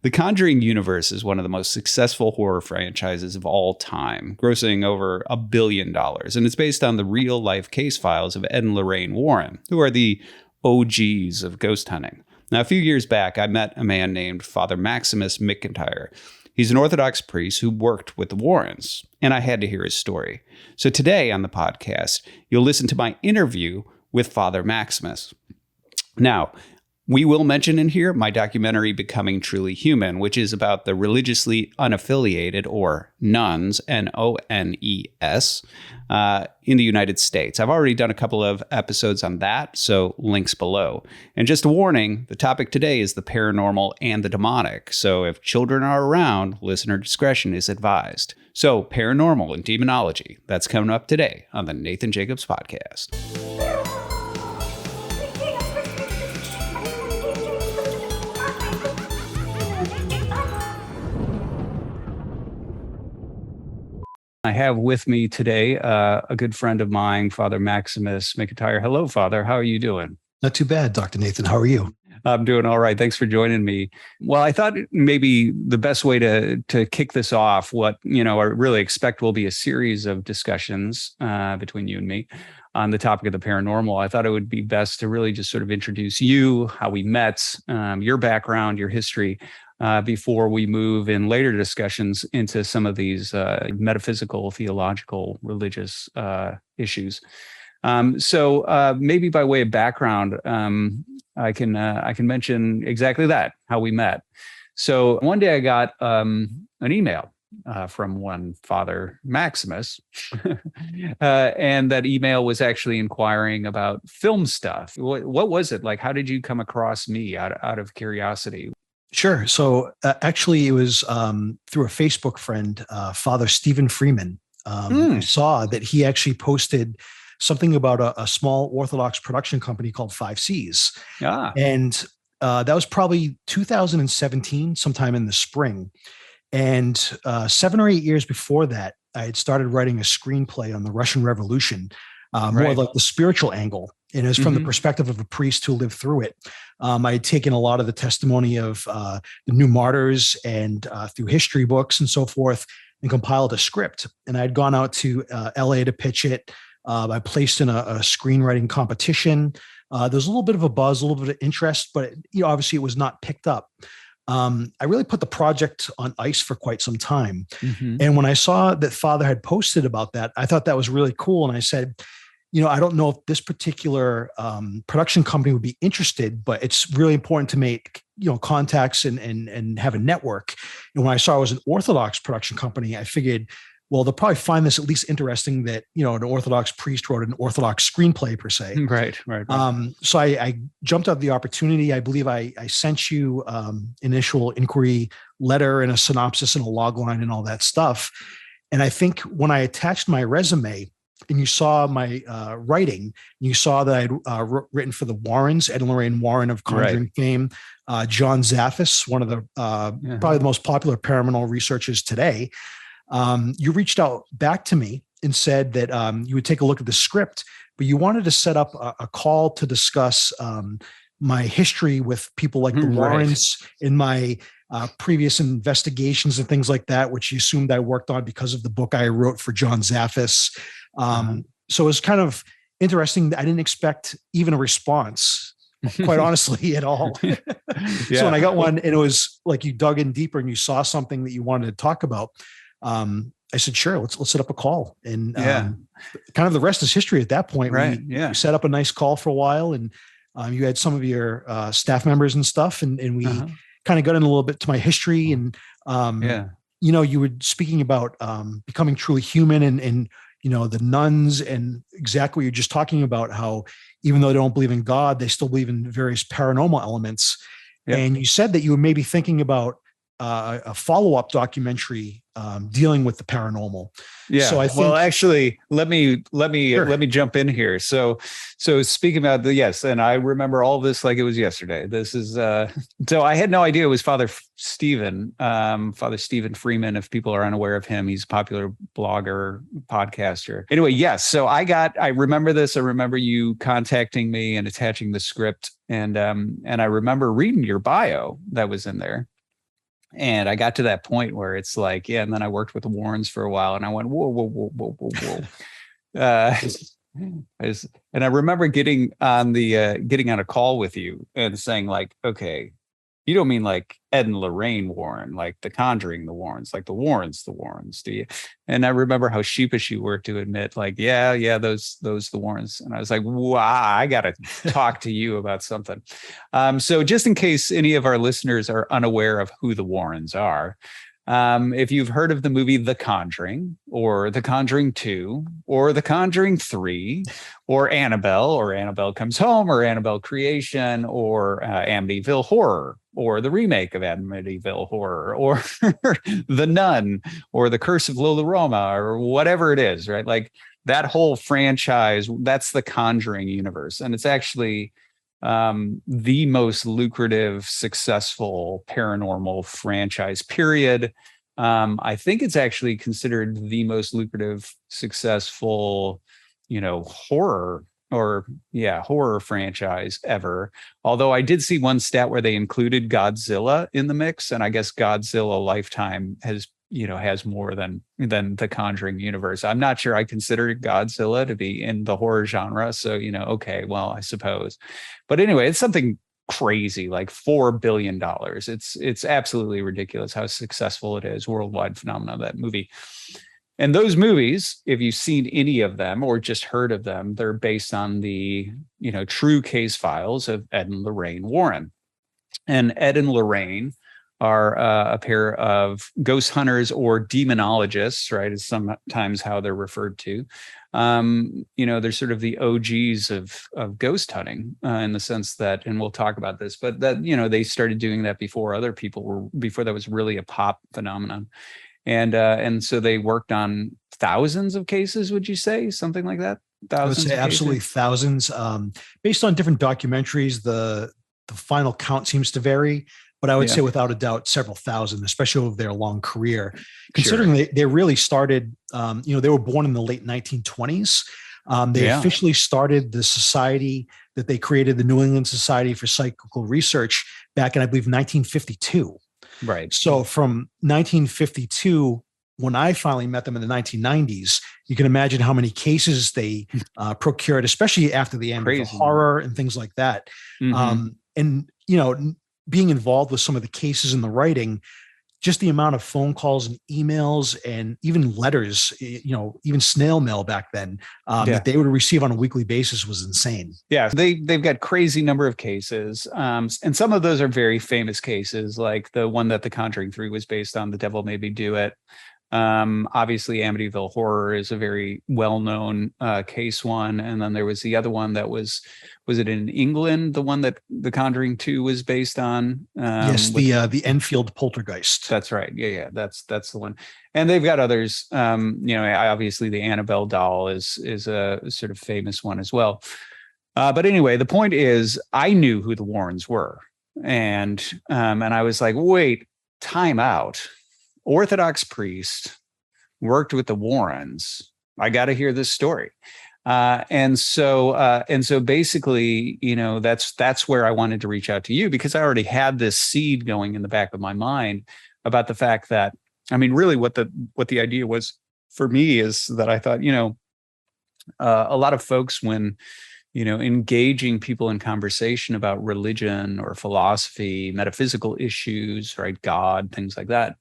The Conjuring Universe is one of the most successful horror franchises of all time, grossing over $1 billion, and it's based on the real-life case files of Ed and Lorraine Warren, who are the OGs of ghost hunting. Now, a few years back, I met a man named Father Maximus McIntyre. He's an Orthodox priest who worked with the Warrens, and I had to hear his story. So today on the podcast, you'll listen to my interview with Father Maximus. Now, we will mention in here my documentary, Becoming Truly Human, which is about the religiously unaffiliated, or nuns, N-O-N-E-S, in the United States. I've already done a couple of episodes on that, so links below. And just a warning, the topic today is the paranormal and the demonic, so if children are around, listener discretion is advised. So, paranormal and demonology, that's coming up today on the Nathan Jacobs Podcast. I have with me today a good friend of mine, Father Maximus McIntyre. Hello, Father. How are you doing? Not too bad, Dr. Nathan. How are you? I'm doing all right. Thanks for joining me. Well, I thought maybe the best way to kick this off, what I really expect will be a series of discussions between you and me on the topic of the paranormal. I thought it would be best to really just sort of introduce you, how we met, your background, your history, before we move in later discussions into some of these metaphysical, theological, religious issues. So maybe by way of background, I can mention exactly that, how we met. So one day I got an email from one Father Maximus, and that email was actually inquiring about film stuff. What was it like? How did you come across me out of curiosity? Sure. So actually, it was through a Facebook friend, Father Stephen Freeman. I saw that he actually posted something about a small Orthodox production company called 5Cs. And that was probably 2017, sometime in the spring. And 7 or 8 years before that, I had started writing a screenplay on the Russian Revolution, more like the spiritual angle. And it was from the perspective of a priest who lived through it. I had taken a lot of the testimony of the new martyrs and through history books and so forth, and compiled a script. And I had gone out to LA to pitch it. I placed in a screenwriting competition. There was a little bit of a buzz, a little bit of interest, but obviously it was not picked up. I really put the project on ice for quite some time. And when I saw that Father had posted about that, I thought that was really cool. And I said, I don't know if this particular production company would be interested, but it's really important to make, contacts and have a network. And when I saw it was an Orthodox production company, I figured, well, they'll probably find this at least interesting that, an Orthodox priest wrote an Orthodox screenplay per se. Right. So I jumped at the opportunity. I believe I sent you initial inquiry letter and a synopsis and a log line and all that stuff. And I think when I attached my resume, and you saw my writing, you saw that I'd written for the Warrens, Ed and Lorraine Warren of Conjuring fame, John Zaffis, one of the probably the most popular paranormal researchers today. You reached out back to me and said that you would take a look at the script, but you wanted to set up a call to discuss my history with people like the Warrens in my previous investigations and things like that, which you assumed I worked on because of the book I wrote for John Zaffis. So it was kind of interesting. I didn't expect even a response, quite honestly, at all. So when I got one and it was like you dug in deeper and you saw something that you wanted to talk about, I said, sure, let's set up a call. And kind of the rest is history at that point. We set up a nice call for a while, and you had some of your staff members and stuff, and we kind of got in a little bit to my history. And, you were speaking about becoming truly human and the nuns, and exactly what you're just talking about, how even though they don't believe in God, they still believe in various paranormal elements. And you said that you were maybe thinking about a follow-up documentary dealing with the paranormal. So I think, well, actually, let me jump in here. So speaking about and I remember all this like it was yesterday. This is so I had no idea it was Father Stephen Freeman. If people are unaware of him, he's a popular blogger, podcaster. Anyway, so I remember this. I remember you contacting me and attaching the script, and I remember reading your bio that was in there. And I got to that point where it's like, yeah. And then I worked with the Warrens for a while, and I went, whoa, whoa, whoa, whoa, whoa, whoa. And I remember getting on a call with you and saying like, okay, you don't mean like Ed and Lorraine Warren, like the Conjuring, the Warrens, like the Warrens, do you? And I remember how sheepish you were to admit, like, yeah, those the Warrens. And I was like, wow, I got to talk to you about something. So just in case any of our listeners are unaware of who the Warrens are, if you've heard of the movie The Conjuring, or The Conjuring 2, or The Conjuring 3, or Annabelle Comes Home, or Annabelle Creation, or Amityville Horror, or the remake of Amityville Horror, or The Nun, or The Curse of Lola Roma, or whatever it is, right? Like that whole franchise, that's the Conjuring universe. And it's actually the most lucrative, successful paranormal franchise, period. I think it's actually considered the most lucrative, successful, horror horror franchise ever. Although I did see one stat where they included Godzilla in the mix, and I guess Godzilla Lifetime has more than the Conjuring universe. I'm not sure I consider Godzilla to be in the horror genre. So, okay, well, I suppose. But anyway, it's something crazy, like $4 billion. It's absolutely ridiculous how successful it is. Worldwide phenomenon, that movie. And those movies, if you've seen any of them or just heard of them, they're based on the, true case files of Ed and Lorraine Warren. And Ed and Lorraine are a pair of ghost hunters or demonologists, right? Is sometimes how they're referred to. They're sort of the OGs of ghost hunting in the sense that, and we'll talk about this, but that, they started doing that before other people before that was really a pop phenomenon. And so they worked on thousands of cases, would you say? Something like that? Thousands? I would say absolutely thousands. Based on different documentaries, the final count seems to vary. But I would say without a doubt, several thousand, especially over their long career, considering they really started, they were born in the late 1920s. They officially started the society that they created, the New England Society for Psychical Research, back in, I believe, 1952. Right. So from 1952, when I finally met them in the 1990s, you can imagine how many cases they procured, especially after the end of horror and things like that. Mm-hmm. Being involved with some of the cases and the writing, just the amount of phone calls and emails and even letters, even snail mail back then that they would receive on a weekly basis was insane. Yeah, they've got crazy number of cases. And some of those are very famous cases, like the one that The Conjuring 3 was based on, The Devil Made Me Do It. Obviously Amityville Horror is a very well-known case one. And then there was the other one that was it in England, the one that The Conjuring 2 was based on? Yes, the Enfield Poltergeist. That's right. Yeah. That's the one. And they've got others. Obviously the Annabelle doll is a sort of famous one as well. But anyway, the point is I knew who the Warrens were. And I was like, wait, time out. Orthodox priest worked with the Warrens. I got to hear this story. And so basically, that's where I wanted to reach out to you, because I already had this seed going in the back of my mind about the fact that, really what the idea was for me is that I thought, a lot of folks, when, engaging people in conversation about religion or philosophy, metaphysical issues, right? God, things like that.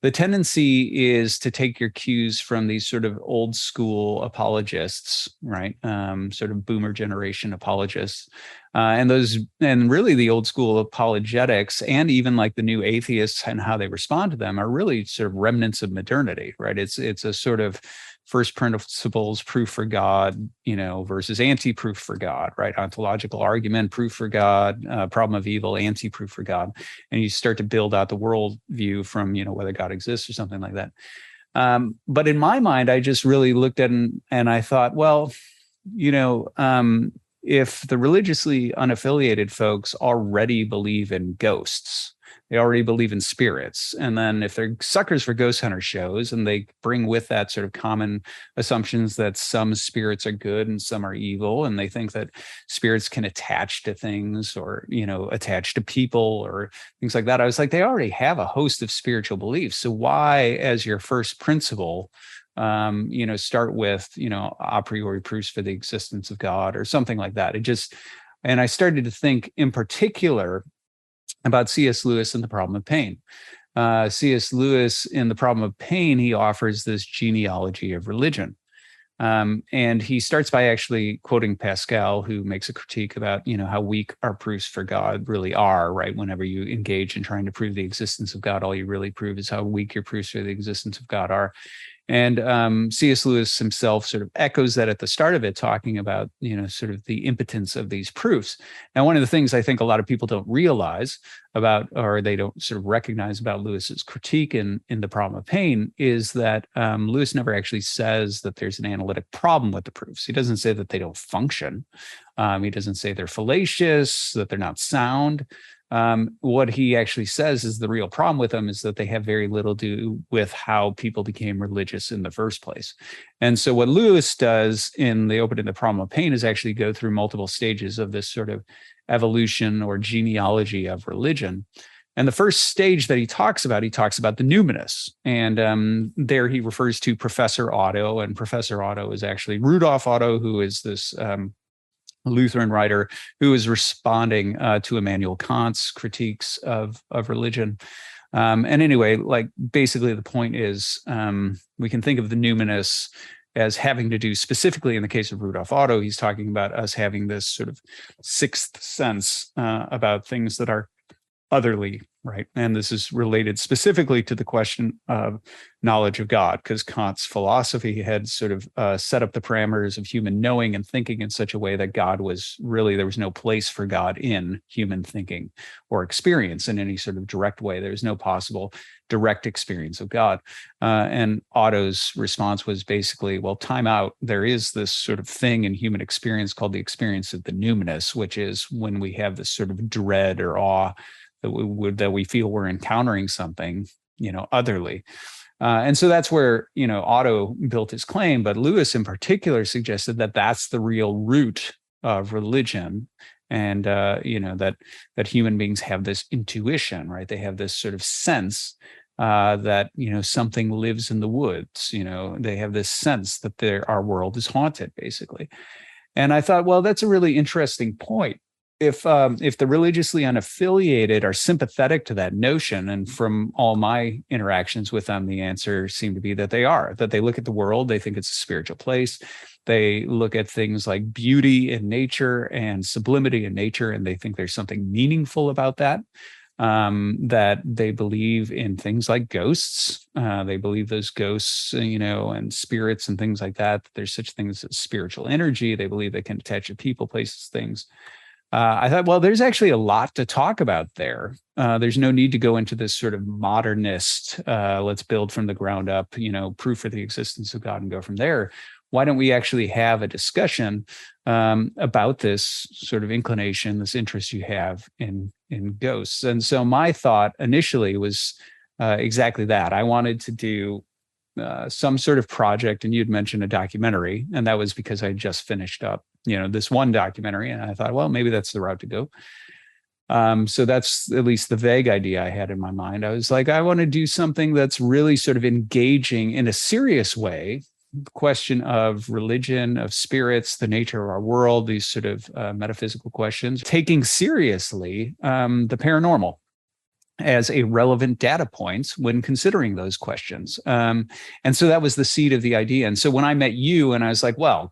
The tendency is to take your cues from these sort of old school apologists, right? Sort of boomer generation apologists. And really the old school apologetics, and even like the new atheists and how they respond to them, are really sort of remnants of modernity, right? It's a sort of first principles proof for God, versus anti-proof for God, right? Ontological argument, proof for God, problem of evil, anti-proof for God. And you start to build out the world view from, whether God exists or something like that. But in my mind, I just really looked at and I thought, well, if the religiously unaffiliated folks already believe in ghosts, They already believe in spirits. And then if they're suckers for ghost hunter shows, and they bring with that sort of common assumptions that some spirits are good and some are evil, and they think that spirits can attach to things, or, attach to people or things like that. I was like, they already have a host of spiritual beliefs. So why, as your first principle, start with, a priori proofs for the existence of God or something like that? And I started to think in particular about C.S. Lewis and the problem of pain. C.S. Lewis, in the problem of pain, he offers this genealogy of religion. And he starts by actually quoting Pascal, who makes a critique about, how weak our proofs for God really are, right? Whenever you engage in trying to prove the existence of God, all you really prove is how weak your proofs for the existence of God are. And C.S. Lewis himself sort of echoes that at the start of it, talking about, sort of the impotence of these proofs. Now, one of the things I think a lot of people don't realize about, or they don't sort of recognize about Lewis's critique in the problem of pain, is that Lewis never actually says that there's an analytic problem with the proofs. He doesn't say that they don't function. He doesn't say they're fallacious, that they're not sound. What he actually says is the real problem with them is that they have very little to do with how people became religious in the first place. And so what Lewis does in the opening of the problem of pain is actually go through multiple stages of this sort of evolution or genealogy of religion. And the first stage that he talks about the numinous. And there he refers to Professor Otto, and Professor Otto is actually Rudolf Otto, who is this Lutheran writer who is responding to Immanuel Kant's critiques of religion. And anyway, basically the point is, we can think of the numinous as having to do, specifically in the case of Rudolf Otto, he's talking about us having this sort of sixth sense about things that are otherly, right? And this is related specifically to the question of knowledge of God, because Kant's philosophy had sort of set up the parameters of human knowing and thinking in such a way that God was really, there was no place for God in human thinking or experience in any sort of direct way. There was no possible direct experience of God. And Otto's response was basically, well, time out. There is this sort of thing in human experience called the experience of the numinous, which is when we have this sort of dread or awe that we feel we're encountering something, otherly. And so that's where, Otto built his claim, but Lewis in particular suggested that that's the real root of religion. And, that human beings have this intuition, right? They have this sort of sense that, something lives in the woods, they have this sense that our world is haunted, basically. And I thought, well, that's a really interesting point. If the religiously unaffiliated are sympathetic to that notion, and from all my interactions with them, the answer seemed to be that they are, that they look at the world, they think it's a spiritual place. They look at things like beauty in nature and sublimity in nature, and they think there's something meaningful about that. That they believe in things like ghosts. They believe those ghosts, and spirits and things like that. There's such things as spiritual energy. They believe they can attach to people, places, things. I thought, well, there's actually a lot to talk about there. There's no need to go into this sort of modernist, let's build from the ground up, proof for the existence of God and go from there. Why don't we actually have a discussion about this sort of inclination, this interest you have in ghosts? And so my thought initially was exactly that. I wanted to do some sort of project, and you'd mentioned a documentary, and that was because I just finished up, this one documentary, and I thought, well, maybe that's the route to go. So that's at least the vague idea I had in my mind. I was like, I want to do something that's really sort of engaging in a serious way the question of religion, of spirits, the nature of our world, these sort of metaphysical questions, taking seriously the paranormal as a relevant data point when considering those questions. And so that was the seed of the idea. And so when I met you and I was like, well,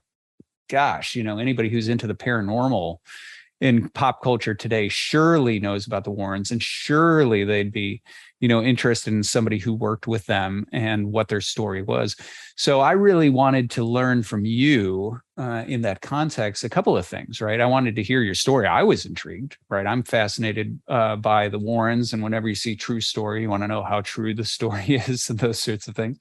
gosh, anybody who's into the paranormal in pop culture today surely knows about the Warrens, and surely they'd be, interested in somebody who worked with them and what their story was. So I really wanted to learn from you in that context, a couple of things, right? I wanted to hear your story. I was intrigued, right? I'm fascinated by the Warrens, and whenever you see true story, you want to know how true the story is and those sorts of things.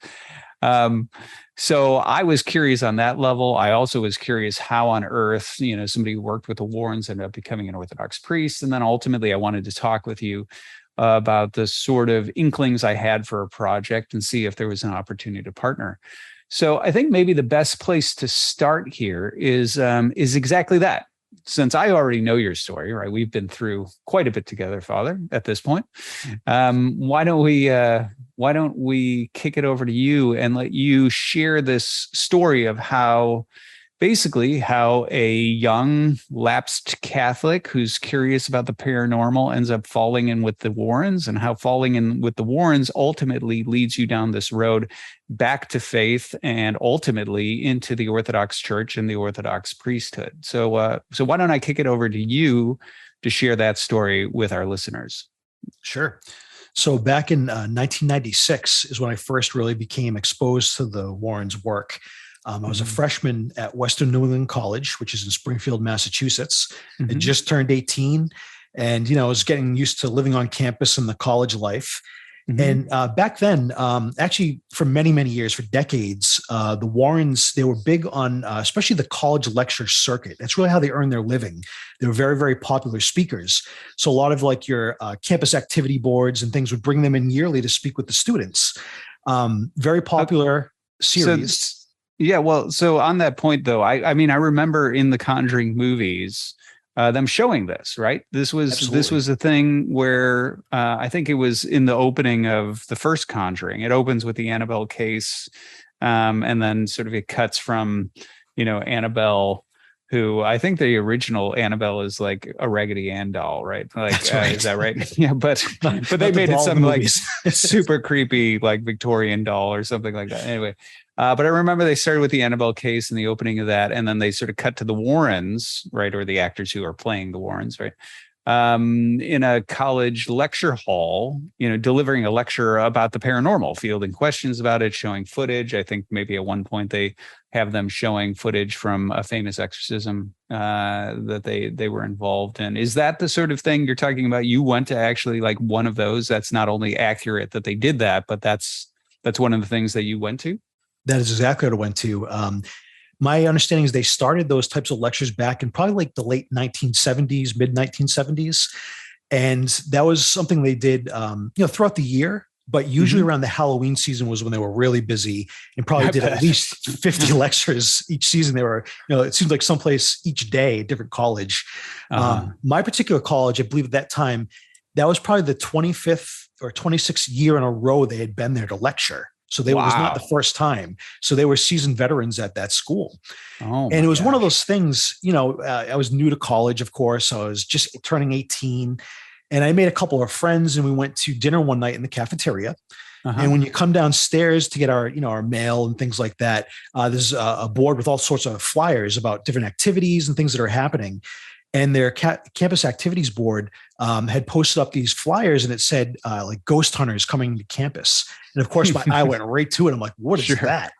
So I was curious on that level. I also was curious how on earth, somebody who worked with the Warrens ended up becoming an Orthodox priest. And then ultimately I wanted to talk with you about the sort of inklings I had for a project and see if there was an opportunity to partner. So I think maybe the best place to start here is exactly that. Since I already know your story, right? We've been through quite a bit together, Father, at this point. Why don't we kick it over to you and let you share this story of how a young lapsed Catholic who's curious about the paranormal ends up falling in with the Warrens, and how falling in with the Warrens ultimately leads you down this road back to faith and ultimately into the Orthodox Church and the Orthodox priesthood. So why don't I kick it over to you to share that story with our listeners? Sure. So back in 1996 is when I first really became exposed to the Warrens' work. I was a freshman at Western New England College, which is in Springfield, Massachusetts. I just turned 18, and I was getting used to living on campus and the college life. And back then, actually, for many, many years, for decades, the Warrens, they were big on, especially the college lecture circuit. That's really how they earned their living. They were very, very popular speakers. So a lot of like your campus activity boards and things would bring them in yearly to speak with the students. Very popular series. Yeah, well, so on that point, though, I mean, I remember in the Conjuring movies, them showing this, right? This was a thing where I think it was in the opening of the first Conjuring. It opens with the Annabelle case, and then sort of it cuts from, Annabelle, who I think the original Annabelle is like a Raggedy Ann doll, right? Like, right. Is that right? Yeah, but they made it something like super creepy, like Victorian doll or something like that. Anyway. But I remember they started with the Annabelle case and the opening of that, and then they sort of cut to the Warrens, right, or the actors who are playing the Warrens, right, in a college lecture hall, delivering a lecture about the paranormal, fielding questions about it, showing footage. I think maybe at one point they have them showing footage from a famous exorcism that they were involved in. Is that the sort of thing you're talking about? You went to actually like one of those? That's not only accurate that they did that, but that's one of the things that you went to? That is exactly what I went to. My understanding is they started those types of lectures back in probably like the late 1970s, mid 1970s. And that was something they did, throughout the year, but usually around the Halloween season was when they were really busy and probably did at least 50 lectures each season. They were, it seemed like someplace each day, a different college. My particular college, I believe at that time, that was probably the 25th or 26th year in a row they had been there to lecture. So it was not the first time. So they were seasoned veterans at that school. And it was one of those things, I was new to college, of course. I was just turning 18, and I made a couple of friends, and we went to dinner one night in the cafeteria. And when you come downstairs to get our mail and things like that, there's a board with all sorts of flyers about different activities and things that are happening. And their campus activities board had posted up these flyers, and it said like ghost hunters coming to campus. And of course, my eye went right to it. I'm like, what is that?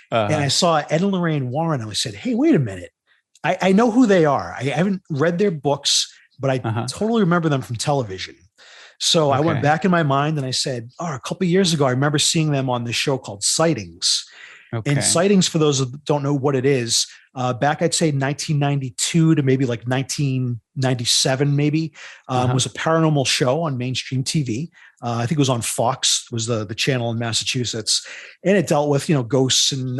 And I saw Ed and Lorraine Warren, and I said, hey, wait a minute. I know who they are. I haven't read their books, but I totally remember them from television. So I went back in my mind and I said, a couple of years ago, I remember seeing them on this show called Sightings. And Sightings, for those that don't know what it is, back, I'd say 1992 to maybe like 1997, maybe, was a paranormal show on mainstream TV. I think it was on Fox, was the channel in Massachusetts. And it dealt with, ghosts and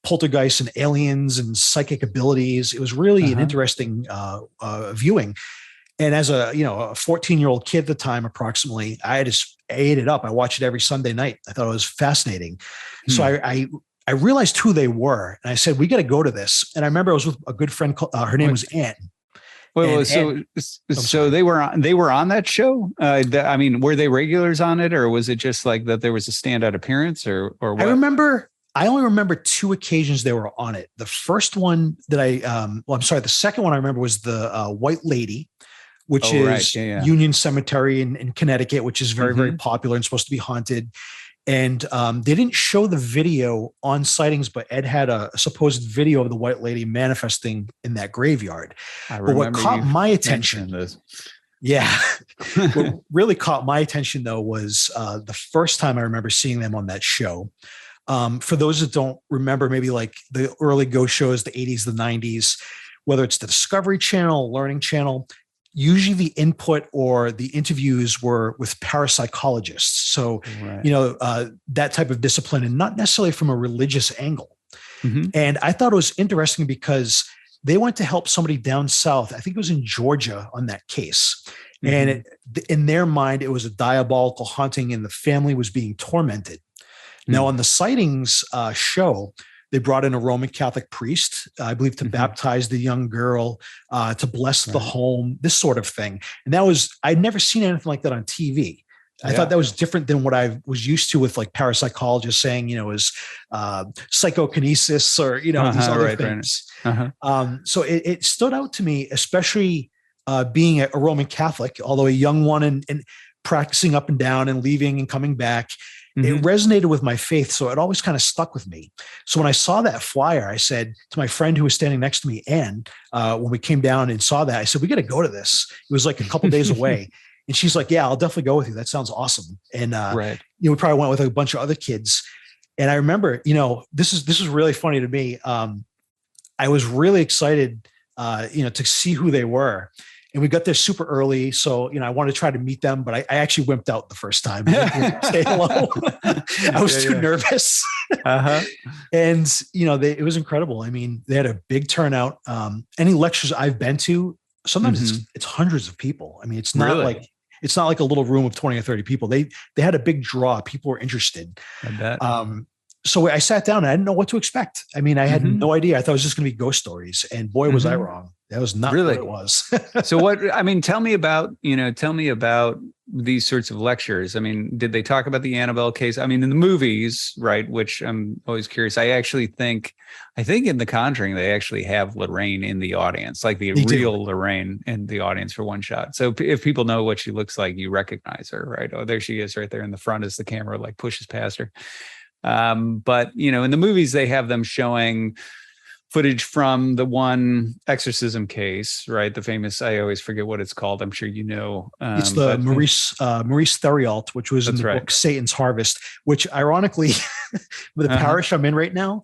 poltergeists and aliens and psychic abilities. It was really an interesting viewing. And as a 14-year-old kid at the time, approximately, I ate it up. I watched it every Sunday night. I thought it was fascinating. So I realized who they were, and I said, we got to go to this. And I remember I was with a good friend. Her name was Ann. So they were on that show. I mean, were they regulars on it, or was it just like that there was a standout appearance, or what? I only remember two occasions they were on it. The first one that the second one I remember was the White Lady, which is Union Cemetery in Connecticut, which is very, very popular and supposed to be haunted. And they didn't show the video on Sightings, but Ed had a supposed video of the White Lady manifesting in that graveyard. But what caught my attention, what really caught my attention, though, was the first time I remember seeing them on that show. For those that don't remember, maybe like the early ghost shows, the 80s, the 90s, whether it's the Discovery Channel, Learning Channel, usually the input or the interviews were with parapsychologists. So, Right. that type of discipline, and not necessarily from a religious angle. Mm-hmm. And I thought it was interesting because they went to help somebody down south. I think it was in Georgia on that case. Mm-hmm. And in their mind, it was a diabolical haunting and the family was being tormented. Mm-hmm. Now, on the sightings show, they brought in a Roman Catholic priest, I believe, to baptize the young girl, to bless the home, this sort of thing. And I'd never seen anything like that on TV. I thought that was different than what I was used to with like parapsychologists saying, is psychokinesis or, these other things. Right. So it stood out to me, especially being a Roman Catholic, although a young one and practicing up and down and leaving and coming back. It resonated with my faith. So it always kind of stuck with me. So when I saw that flyer, I said to my friend who was standing next to me, Anne, when we came down and saw that, I said, we got to go to this. It was like a couple days away. And she's like, yeah, I'll definitely go with you. That sounds awesome. And, we probably went with a bunch of other kids. And I remember, this is really funny to me. I was really excited, to see who they were. And we got there super early. So, I wanted to try to meet them, but I actually wimped out the first time. Say hello. I was too nervous. And, it was incredible. I mean, they had a big turnout. Any lectures I've been to, sometimes it's hundreds of people. I mean, it's not like a little room of 20 or 30 people. They had a big draw. People were interested. I bet. So I sat down and I didn't know what to expect. I mean, I had no idea. I thought it was just going to be ghost stories, and boy, was I wrong. That was not what it was. So tell me about these sorts of lectures. I mean, did they talk about the Annabelle case? I mean, in the movies, right, which I'm always curious. I think in The Conjuring, they actually have Lorraine in the audience, like the real Lorraine in the audience for one shot. So if people know what she looks like, you recognize her, right? Oh, there she is right there in the front as the camera like pushes past her. But in the movies, they have them showing footage from the one exorcism case, right? The famous, I always forget what it's called. I'm sure it's the Maurice Theriault, which was in the book Satan's Harvest, which ironically, with the parish I'm in right now,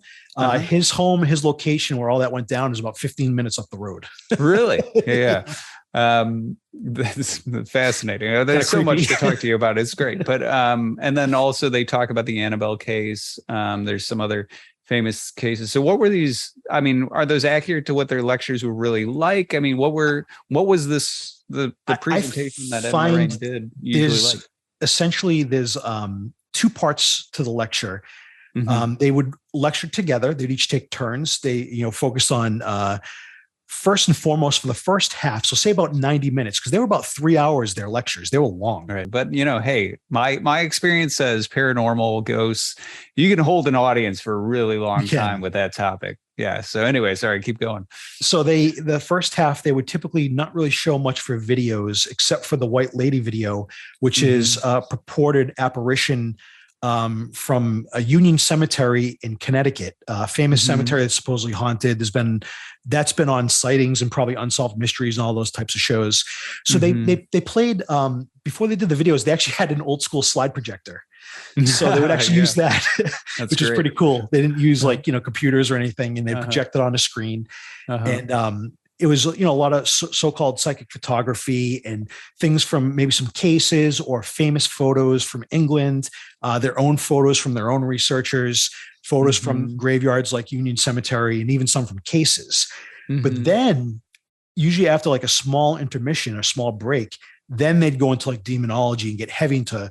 his home, his location where all that went down is about 15 minutes up the road. Really? Yeah. That's fascinating. There's so much to talk to you about. It's great. But, and then also they talk about the Annabelle case. There's some other famous cases. So what were these? I mean, are those accurate to what their lectures were really like? I mean, what was the presentation that Ed and Lorraine did usually like? Essentially, there's two parts to the lecture. They would lecture together. They'd each take turns. They, focused on first and foremost for the first half. So say about 90 minutes, because they were about 3 hours, their lectures. They were long. Right. But hey, my experience says paranormal, ghosts, you can hold an audience for a really long time with that topic. Yeah. So anyway, sorry, keep going. So the first half, they would typically not really show much for videos, except for the White Lady video, which is a purported apparition from a Union Cemetery in Connecticut, a famous cemetery that's supposedly haunted. That's been on Sightings and probably Unsolved Mysteries and all those types of shows. So they played, before they did the videos, they actually had an old school slide projector. So they would actually use that, which is pretty cool. They didn't use computers or anything, and they projected on a screen. And it was, a lot of so-called psychic photography and things from maybe some cases or famous photos from England, their own photos from their own researchers, photos from graveyards like Union Cemetery, and even some from cases. But then usually after like a small intermission or small break, then they'd go into like demonology and get heavy into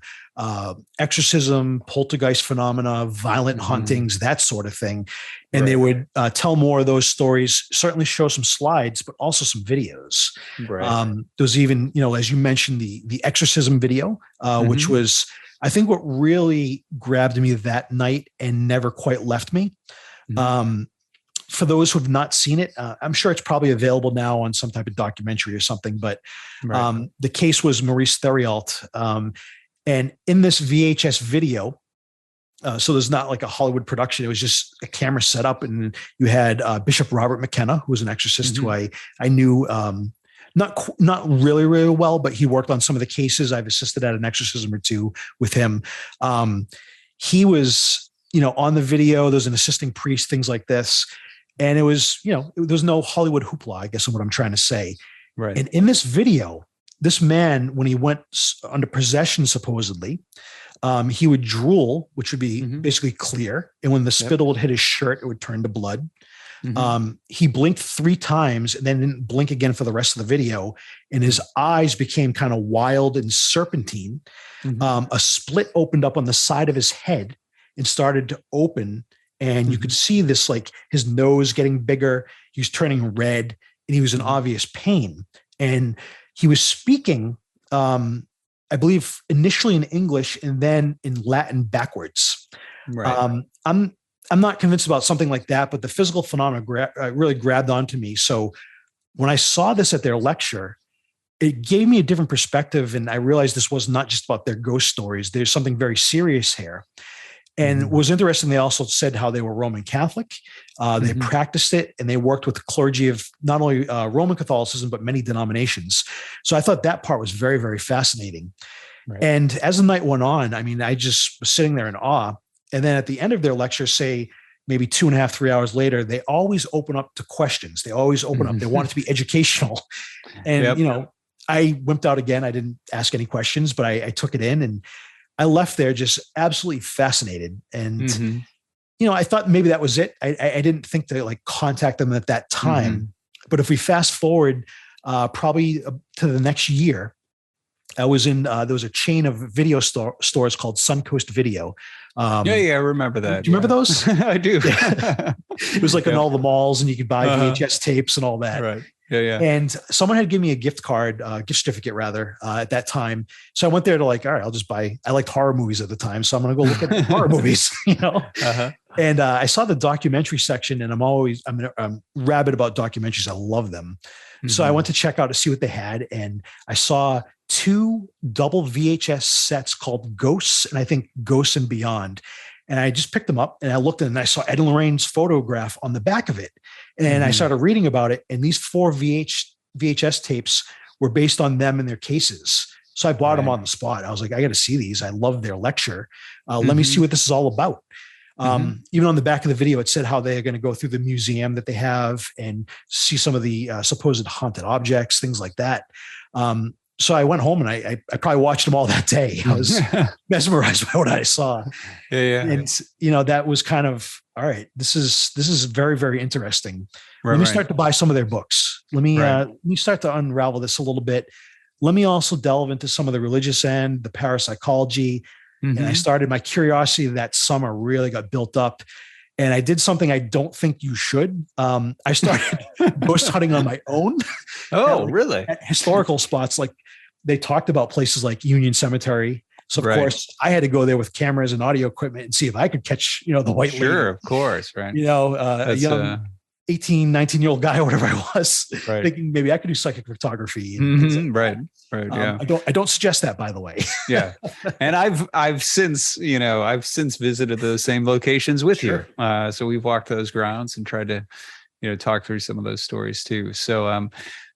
exorcism, poltergeist phenomena, violent hauntings, that sort of thing. And they would tell more of those stories, certainly show some slides, but also some videos. There's even, as you mentioned, the exorcism video, which was, I think, what really grabbed me that night and never quite left me. For those who have not seen it, I'm sure it's probably available now on some type of documentary or something, but the case was Maurice Theriault. And in this VHS video, so there's not like a Hollywood production. It was just a camera set up, and you had Bishop Robert McKenna, who was an exorcist who I knew not really, really well, but he worked on some of the cases. I've assisted at an exorcism or two with him. He was, on the video, there's an assisting priest, things like this. And it was, there was no Hollywood hoopla, I guess is what I'm trying to say. Right. And in this video, this man, when he went under possession, supposedly, he would drool, which would be basically clear. And when the spittle would hit his shirt, it would turn to blood. He blinked 3 times and then didn't blink again for the rest of the video. And his eyes became kind of wild and serpentine. A split opened up on the side of his head and started to open. And you could see this, like his nose getting bigger. He was turning red and he was in obvious pain. And he was speaking, I believe, initially in English and then in Latin backwards. Right. I'm not convinced about something like that, but the physical phenomena really grabbed onto me. So when I saw this at their lecture, it gave me a different perspective. And I realized this was not just about their ghost stories. There's something very serious here. And what was interesting, they also said how they were Roman Catholic. They practiced it and they worked with the clergy of not only Roman Catholicism, but many denominations. So I thought that part was very, very fascinating. Right. And as the night went on, I mean, I just was sitting there in awe. And then at the end of their lecture, say maybe 2.5, 3 hours later, they always open up to questions. They always open up. They want it to be educational. And, you know, I wimped out again. I didn't ask any questions, but I took it in and I left there just absolutely fascinated. And, you know, I thought maybe that was it. I didn't think to like contact them at that time. But if we fast forward probably to the next year, I was in, there was a chain of video stores called Suncoast Video. I remember that. Do you remember those? I do. It was like in all the malls and you could buy VHS tapes and all that. Right. Yeah. And someone had given me a gift certificate rather, at that time. So I went there to like, all right, I'll just buy, I liked horror movies at the time. So I'm going to go look at horror movies, you know? And I saw the documentary section and I'm rabid about documentaries. I love them. So I went to check out to see what they had. And I saw 2 double VHS sets called Ghosts and I think Ghosts and Beyond. And I just picked them up and I looked and I saw Ed and Lorraine's photograph on the back of it. And I started reading about it. And these 4 VHS tapes were based on them and their cases. So I bought them on the spot. I was like, I got to see these. I love their lecture. Let me see what this is all about. Even on the back of the video, it said how they are going to go through the museum that they have and see some of the supposed haunted objects, things like that. So I went home and I probably watched them all that day. I was mesmerized by what I saw. And, you know, that was kind of, all right, this is very, very interesting. Let me start to buy some of their books. Let me start to unravel this a little bit. Let me also delve into some of the religious end, the parapsychology. And I started, my curiosity that summer really got built up. And I did something I don't think you should. I started ghost hunting on my own. Oh, really? At historical spots. Like they talked about places like Union Cemetery. So of course I had to go there with cameras and audio equipment and see if I could catch, you know, the white lady. Sure, of course. Right. You know, a young 18, 19-year-old guy or whatever I was, thinking maybe I could do psychic photography. And right. Yeah. I don't suggest that, by the way. Yeah. And I've since visited those same locations with you. So we've walked those grounds and tried to, you know, talk through some of those stories too. So,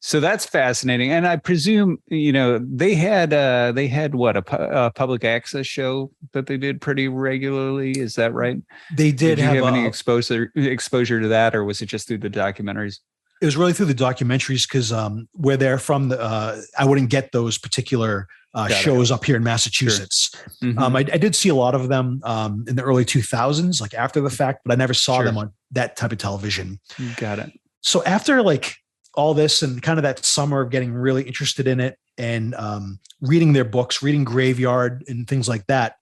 so that's fascinating. And I presume, you know, they had what, a public access show that they did pretty regularly. Is that right? They did. Did you have any exposure to that, or was it just through the documentaries? It was really through the documentaries because where they're from, I wouldn't get those particular shows up here in Massachusetts. I did see a lot of them in the early 2000s, like after the fact, but I never saw them on that type of television. Got it. So after like all this and kind of that summer of getting really interested in it and reading their books, reading Graveyard and things like that,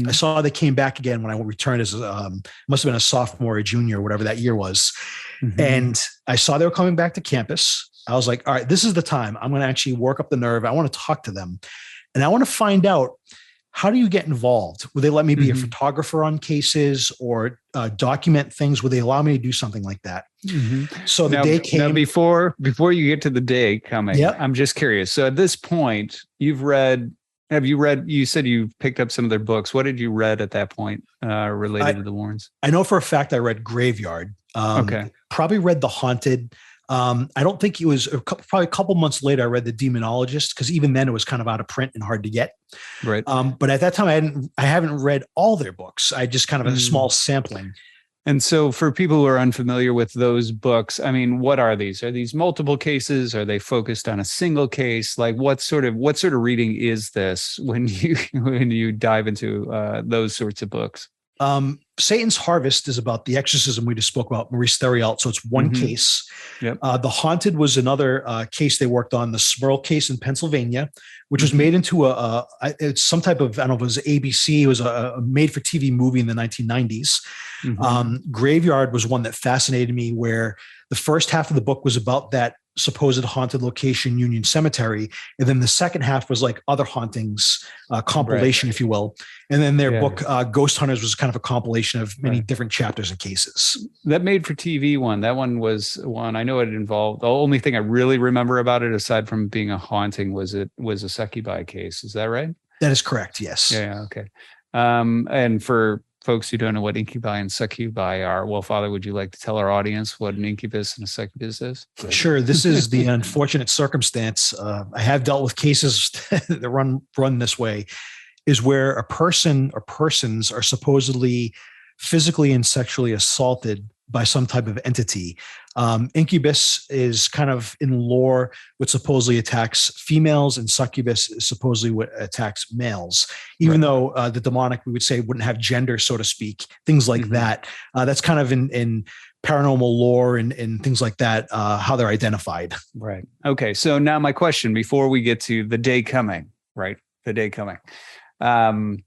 I saw they came back again when I returned as must have been a sophomore or junior, whatever that year was. And I saw they were coming back to campus. I was like, all right, this is the time. I'm going to actually work up the nerve. I want to talk to them. And I want to find out, how do you get involved? Would they let me be a photographer on cases or document things? Would they allow me to do something like that? So the day came. Now before you get to the day coming, I'm just curious. So at this point, you said you picked up some of their books. What did you read at that point related to the Warrens? I know for a fact I read Graveyard. Probably read The Haunted. I don't think it was probably a couple months later, I read The Demonologist, because even then it was kind of out of print and hard to get. Right. But at that time I haven't read all their books. I just kind of a small sampling. And so for people who are unfamiliar with those books, I mean, what are these? Are these multiple cases? Are they focused on a single case? Like what sort of reading is this when you dive into those sorts of books? Satan's Harvest is about the exorcism we just spoke about, Maurice Theriault. So it's one case. Yep. The Haunted was another case they worked on, the Smurl case in Pennsylvania, which was made into it's some type of, I don't know if it was ABC. It was a made-for-TV movie in the 1990s. Graveyard was one that fascinated me, where the first half of the book was about that supposed haunted location, Union Cemetery, and then the second half was like other hauntings, compilation, if you will. And then their book, Ghost Hunters, was kind of a compilation of many different chapters and cases. That made for TV one, that one was one I know it involved. The only thing I really remember about it, aside from being a haunting, was a succubi case. Is that right? That is correct. Yes. Yeah. Okay. And for folks who don't know what incubi and succubi are, well, Father, would you like to tell our audience what an incubus and a succubus is? Sure. This is the unfortunate circumstance. I have dealt with cases that run this way, is where a person or persons are supposedly physically and sexually assaulted by some type of entity. Incubus is kind of in lore what supposedly attacks females, and succubus is supposedly what attacks males, even though the demonic, we would say, wouldn't have gender, so to speak, things like that. That's kind of in paranormal lore and things like that, how they're identified. Right. Okay. So now my question, before we get to the day coming, right? The day coming. I'm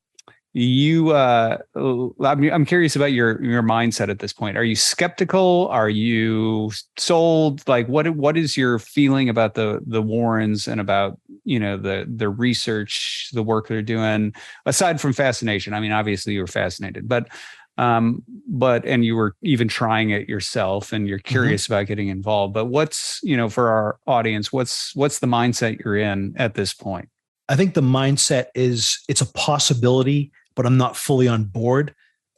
curious about your mindset at this point. Are you skeptical? Are you sold? Like, what is your feeling about the Warrens and about, the research, the work they're doing, aside from fascination? I mean, obviously you were fascinated, but and you were even trying it yourself, and you're curious about getting involved. But what's, for our audience, what's the mindset you're in at this point? I think the mindset is, it's a possibility, but I'm not fully on board.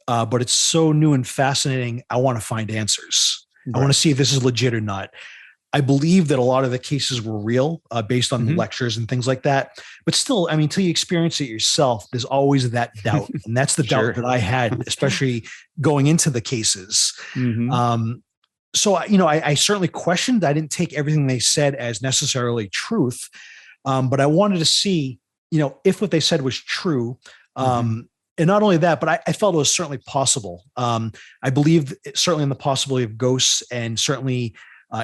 But it's so new and fascinating. I want to find answers. I want to see if this is legit or not. I believe that a lot of the cases were real, based on the lectures and things like that. But still, I mean, until you experience it yourself, there's always that doubt. And that's the doubt that I had, especially going into the cases. So, I certainly questioned. I didn't take everything they said as necessarily truth. But I wanted to see, if what they said was true. And not only that, but I felt it was certainly possible. I believe certainly in the possibility of ghosts, and certainly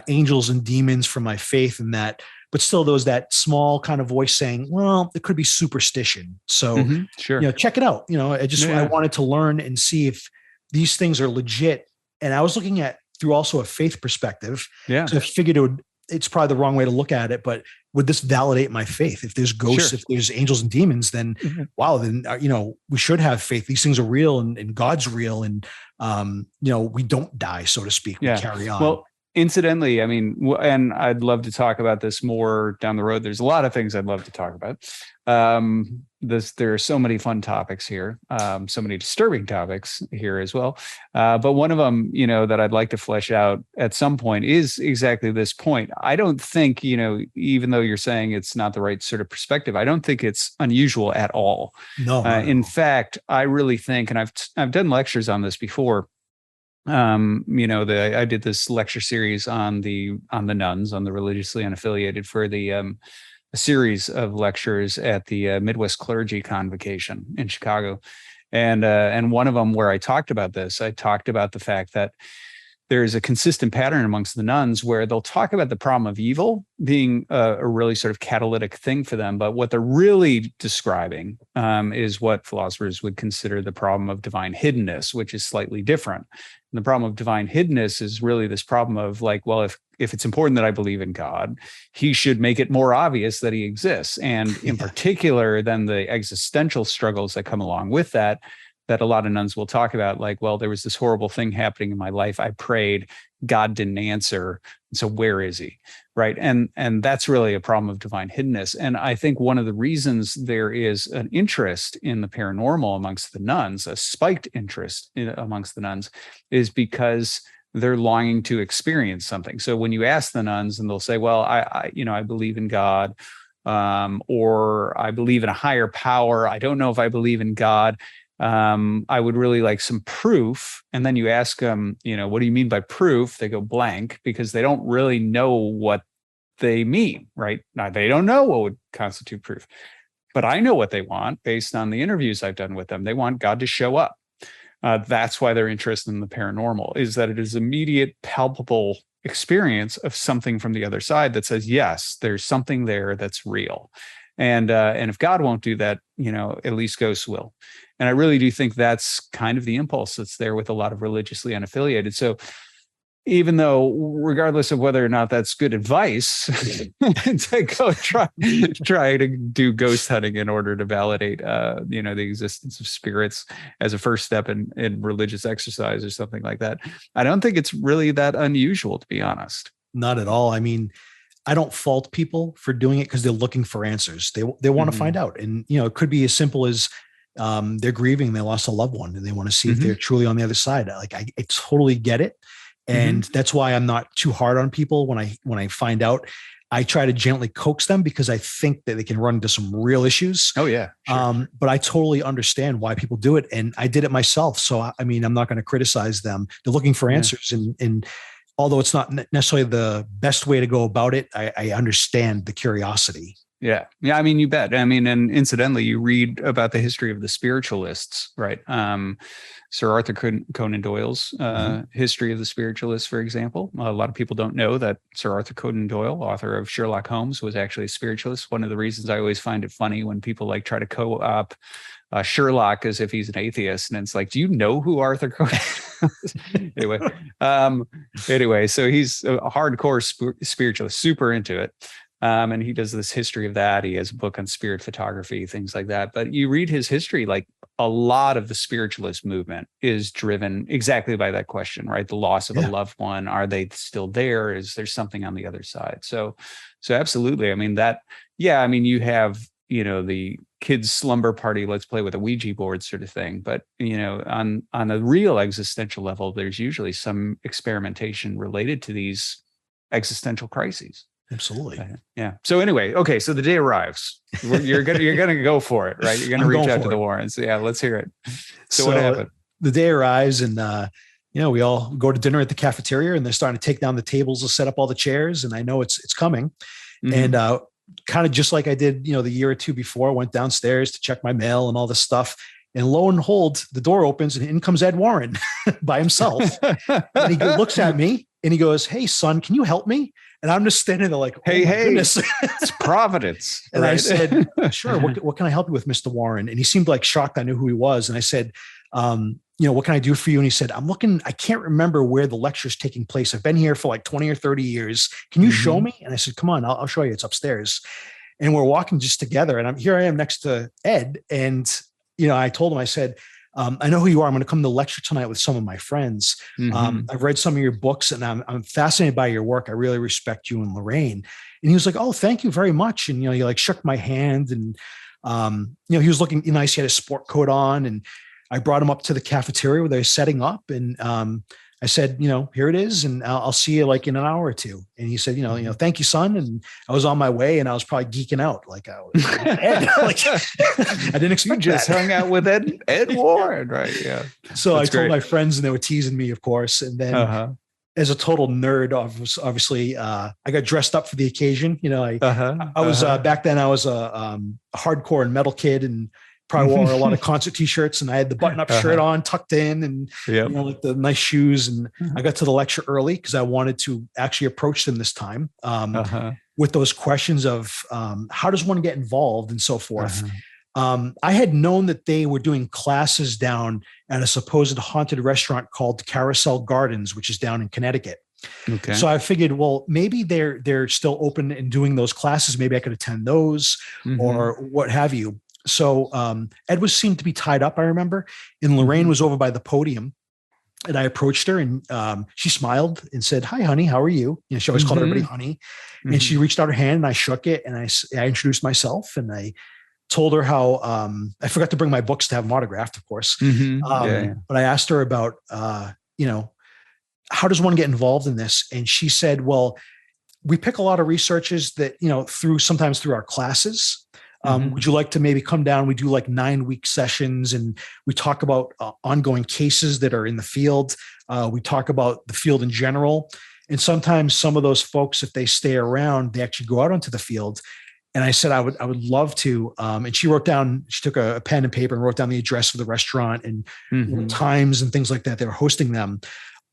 angels and demons from my faith in that. But still, there was that small kind of voice saying, well, it could be superstition. So, check it out. I wanted to learn and see if these things are legit. And I was looking at through also a faith perspective. Yeah. So I figured it's probably the wrong way to look at it, but would this validate my faith? If there's ghosts, if there's angels and demons, then wow, then, we should have faith. These things are real, and God's real. And, we don't die, so to speak. We carry on. Well, incidentally, I mean, and I'd love to talk about this more down the road. There's a lot of things I'd love to talk about. There are so many fun topics here, so many disturbing topics here as well. But one of them, that I'd like to flesh out at some point is exactly this point. I don't think, even though you're saying it's not the right sort of perspective, I don't think it's unusual at all. No. In fact, I really think, and I've done lectures on this before. I did this lecture series on the nuns, on the religiously unaffiliated, for a series of lectures at the Midwest Clergy Convocation in Chicago. And one of them where I talked about this, I talked about the fact that there's a consistent pattern amongst the nuns where they'll talk about the problem of evil being a really sort of catalytic thing for them. But what they're really describing is what philosophers would consider the problem of divine hiddenness, which is slightly different. And the problem of divine hiddenness is really this problem of like, well, if it's important that I believe in God, he should make it more obvious that he exists. And in particular, then the existential struggles that come along with that a lot of nuns will talk about, like, well, there was this horrible thing happening in my life. I prayed, God didn't answer. So where is he? Right. And that's really a problem of divine hiddenness. And I think one of the reasons there is an interest in the paranormal amongst the nuns, a spiked interest amongst the nuns, is because they're longing to experience something. So when you ask the nuns, and they'll say, well, I believe in God, or I believe in a higher power. I don't know if I believe in God. I would really like some proof. And then you ask them, what do you mean by proof? They go blank because they don't really know what they mean, right? Now, they don't know what would constitute proof, but I know what they want based on the interviews I've done with them. They want God to show up. That's why they're interested in the paranormal, is that it is immediate, palpable experience of something from the other side that says, yes, there's something there that's real. And if God won't do that, at least ghosts will. And I really do think that's kind of the impulse that's there with a lot of religiously unaffiliated. So even though, regardless of whether or not that's good advice, to go try to do ghost hunting in order to validate, the existence of spirits as a first step in religious exercise or something like that, I don't think it's really that unusual, to be honest. Not at all. I mean, I don't fault people for doing it because they're looking for answers. They want to find out, and it could be as simple as they're grieving, they lost a loved one, and they want to see if they're truly on the other side. Like I totally get it. And that's why I'm not too hard on people when I find out. I try to gently coax them because I think that they can run into some real issues. Oh yeah. Sure. But I totally understand why people do it. And I did it myself. So, I mean, I'm not going to criticize them. They're looking for answers. And although it's not necessarily the best way to go about it, I understand the curiosity. Yeah. Yeah. I mean, you bet. I mean, and incidentally, you read about the history of the spiritualists, right? Sir Arthur Conan Doyle's history of the spiritualists, for example. A lot of people don't know that Sir Arthur Conan Doyle, author of Sherlock Holmes, was actually a spiritualist. One of the reasons I always find it funny when people like try to co-op Sherlock as if he's an atheist, and it's like, do you know who Arthur Conan is? Anyway, so he's a hardcore spiritualist, super into it. And he does this history of that. He has a book on spirit photography, things like that. But you read his history, like a lot of the spiritualist movement is driven exactly by that question, right? The loss of a loved one. Are they still there? Is there something on the other side? So absolutely. I mean, you have, the kids' slumber party, let's play with a Ouija board sort of thing. But, on a real existential level, there's usually some experimentation related to these existential crises. Absolutely. Yeah. So anyway, okay. So the day arrives. You're gonna go for it, right? You're gonna reach out to the Warrens. Yeah. Let's hear it. So what happened? The day arrives, and we all go to dinner at the cafeteria, and they're starting to take down the tables to set up all the chairs. And I know it's coming, and kind of just like I did, the year or two before, I went downstairs to check my mail and all this stuff. And lo and behold, the door opens, and in comes Ed Warren by himself. And he looks at me and he goes, "Hey, son, can you help me?" And I'm just standing there like, hey, it's Providence. And right? I said, "Sure. What can I help you with, Mr. Warren?" And he seemed like shocked I knew who he was. And I said, "What can I do for you?" And he said, "I'm looking, I can't remember where the lecture's taking place. I've been here for like 20 or 30 years. Can you show me?" And I said, "Come on, I'll show you. It's upstairs." And we're walking just together. And I am next to Ed. And, I told him, I said, "I know who you are. I'm going to come to the lecture tonight with some of my friends. I've read some of your books, and I'm fascinated by your work. I really respect you and Lorraine." And he was like, "Oh, thank you very much." And, he like shook my hand, and, he was looking nice. He had a sport coat on, and I brought him up to the cafeteria where they were setting up. And I said, "Here it is, and I'll see you like in an hour or two." And he said, "Thank you, son." And I was on my way, and I was probably geeking out. Like, Ed, like I didn't expect you just that. hung out with Ed Warren, right? Yeah. So that's I told my friends, and they were teasing me, of course. And then as a total nerd, obviously, I got dressed up for the occasion. I was back then I was a hardcore and metal kid, and probably wore a lot of concert t-shirts, and I had the button-up shirt on tucked in, and like the nice shoes. And I got to the lecture early because I wanted to actually approach them this time with those questions of how does one get involved and so forth. I had known that they were doing classes down at a supposed haunted restaurant called Carousel Gardens, which is down in Connecticut. Okay. So I figured, well, maybe they're still open and doing those classes. Maybe I could attend those or what have you. So Ed seemed to be tied up, I remember, and Lorraine was over by the podium, and I approached her, and she smiled and said, "Hi, honey, how are you?" She always called everybody honey. And she reached out her hand, and I shook it, and I introduced myself, and I told her how I forgot to bring my books to have them autographed, of course. But I asked her about, how does one get involved in this? And she said, "Well, we pick a lot of researchers that, sometimes through our classes. Would you like to maybe come down? We do like 9-week sessions, and we talk about ongoing cases that are in the field. We talk about the field in general. And sometimes some of those folks, if they stay around, they actually go out onto the field. And I said, I would love to. And she took a pen and paper and wrote down the address of the restaurant and times and things like that. They were hosting them.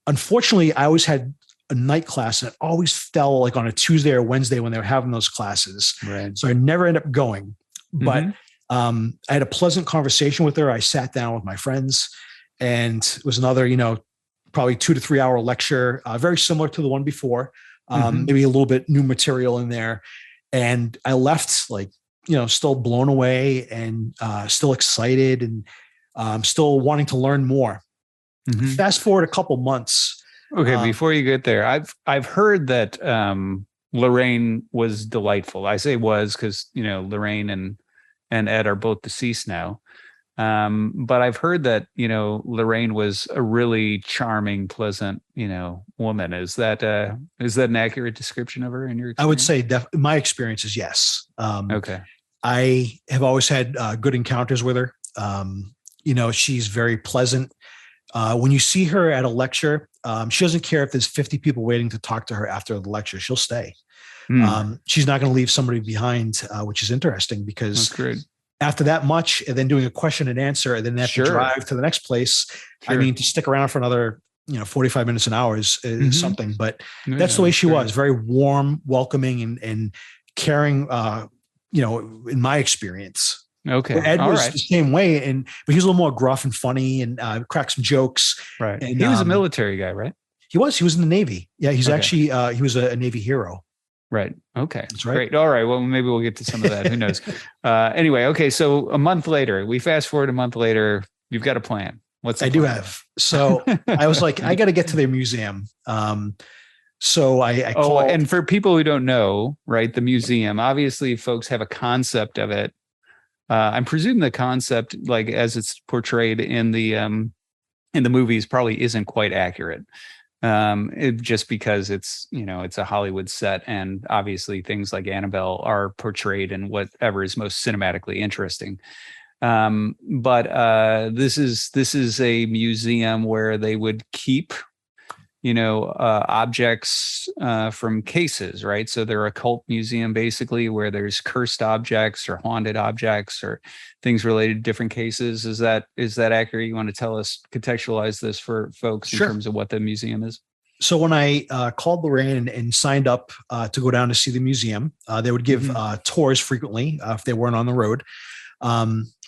Unfortunately, I always had a night class, and it always fell like on a Tuesday or Wednesday when they were having those classes. Right. So I never ended up going, but I had a pleasant conversation with her. I sat down with my friends, and it was another, probably 2 to 3 hour lecture, very similar to the one before, maybe a little bit new material in there. And I left still blown away and still excited and still wanting to learn more. Fast forward a couple months. Okay, before you get there, I've heard that Lorraine was delightful. I say was because Lorraine and Ed are both deceased now. But I've heard that Lorraine was a really charming, pleasant woman. Is that an accurate description of her in your experience? I would say my experience is yes. Okay. I have always had good encounters with her. She's very pleasant. When you see her at a lecture, she doesn't care if there's 50 people waiting to talk to her after the lecture. She'll stay. She's not going to leave somebody behind, which is interesting because after that much and then doing a question and answer and then have to drive to the next place, I mean, to stick around for another 45 minutes an hour is something, but that's the way she was. Very warm, welcoming, and caring, in my experience. Okay. Ed was the same way, but he was a little more gruff and funny and cracked some jokes. Right. And he was a military guy, right? He was in the Navy. Yeah. He's actually, he was a Navy hero. Right. Okay. That's right. Great. All right. Well, maybe we'll get to some of that. Who knows? Anyway. Okay. So a month later, we fast forward a month later, you've got a plan. What's the plan? do have. So I was like, I got to get to their museum. So I called. And for people who don't know, right, the museum, obviously folks have a concept of it. I'm presuming the concept, like as it's portrayed in the movies, probably isn't quite accurate. Just because it's a Hollywood set, and obviously things like Annabelle are portrayed in whatever is most cinematically interesting. But this is a museum where they would keep objects from cases, right? So they're a cult museum basically where there's cursed objects or haunted objects or things related to different cases. Is that accurate? You want to contextualize this for folks in terms of what the museum is? So when I called Lorraine and signed up to go down to see the museum, they would give tours frequently if they weren't on the road.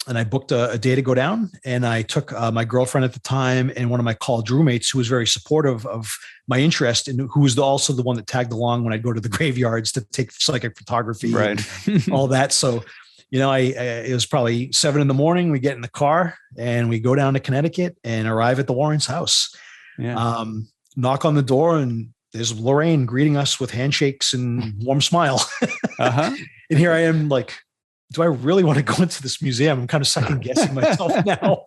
And I booked a day to go down, and I took my girlfriend at the time and one of my college roommates who was very supportive of my interest and who was also the one that tagged along when I'd go to the graveyards to take psychic photography and all that. So, it was probably 7 a.m. We get in the car and we go down to Connecticut and arrive at the Warrens' house. Yeah. Knock on the door, and there's Lorraine greeting us with handshakes and warm smile. And here I am like, do I really want to go into this museum? I'm kind of second guessing myself now.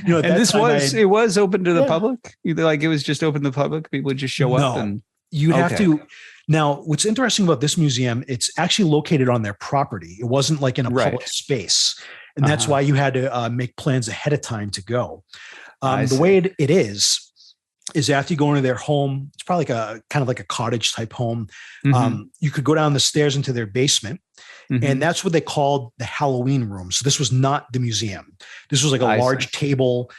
And it was open to the public. Like it was just open to the public. People would just show up and you'd have to. Now, what's interesting about this museum, it's actually located on their property. It wasn't like in a public space. And that's why you had to make plans ahead of time to go. The way it is after you go into their home, it's probably kind of like a cottage type home. You could go down the stairs into their basement. And that's what they called the Halloween room. So this was not the museum. This was like a large table,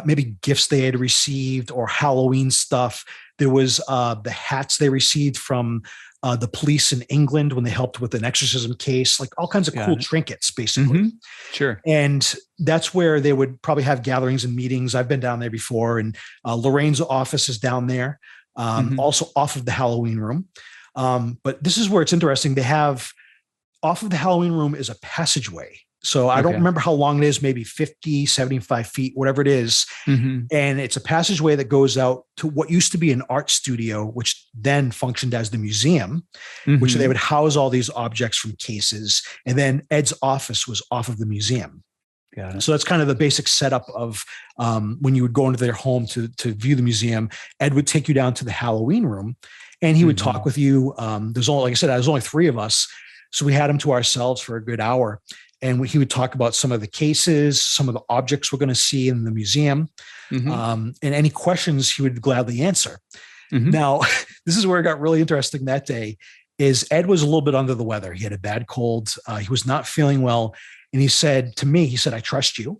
maybe gifts they had received or Halloween stuff. There was the hats they received from the police in England when they helped with an exorcism case, like all kinds of cool trinkets, basically. Sure. And that's where they would probably have gatherings and meetings. I've been down there before, and Lorraine's office is down there, also off of the Halloween room. But this is where it's interesting. They have off of the Halloween room is a passageway. So I don't remember how long it is, maybe 50, 75 feet, whatever it is. And it's a passageway that goes out to what used to be an art studio, which then functioned as the museum, which they would house all these objects from cases. And then Ed's office was off of the museum. Got it. So that's kind of the basic setup of when you would go into their home to view the museum. Ed would take you down to the Halloween room and he would talk with you. There's only, like I said, there's only 3 of us. So we had him to ourselves for a good hour. And he would talk about some of the cases, some of the objects we're going to see in the museum, and any questions he would gladly answer. Now, this is where it got really interesting that day. Is Ed was a little bit under the weather. He had a bad cold. He was not feeling well. And he said to me, he said, I trust you,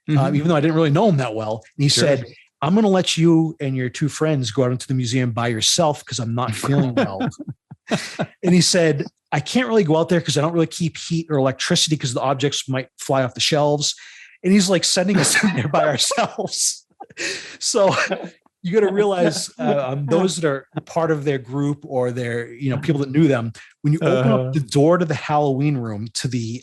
even though I didn't really know him that well. And he said, I'm going to let you and your two friends go out into the museum by yourself because I'm not feeling well. And he said, I can't really go out there because I don't really keep heat or electricity because the objects might fly off the shelves. And he's like sending us in there by ourselves. So you got to realize those that are part of their group or their, people that knew them, when you open up the door to the Halloween room to the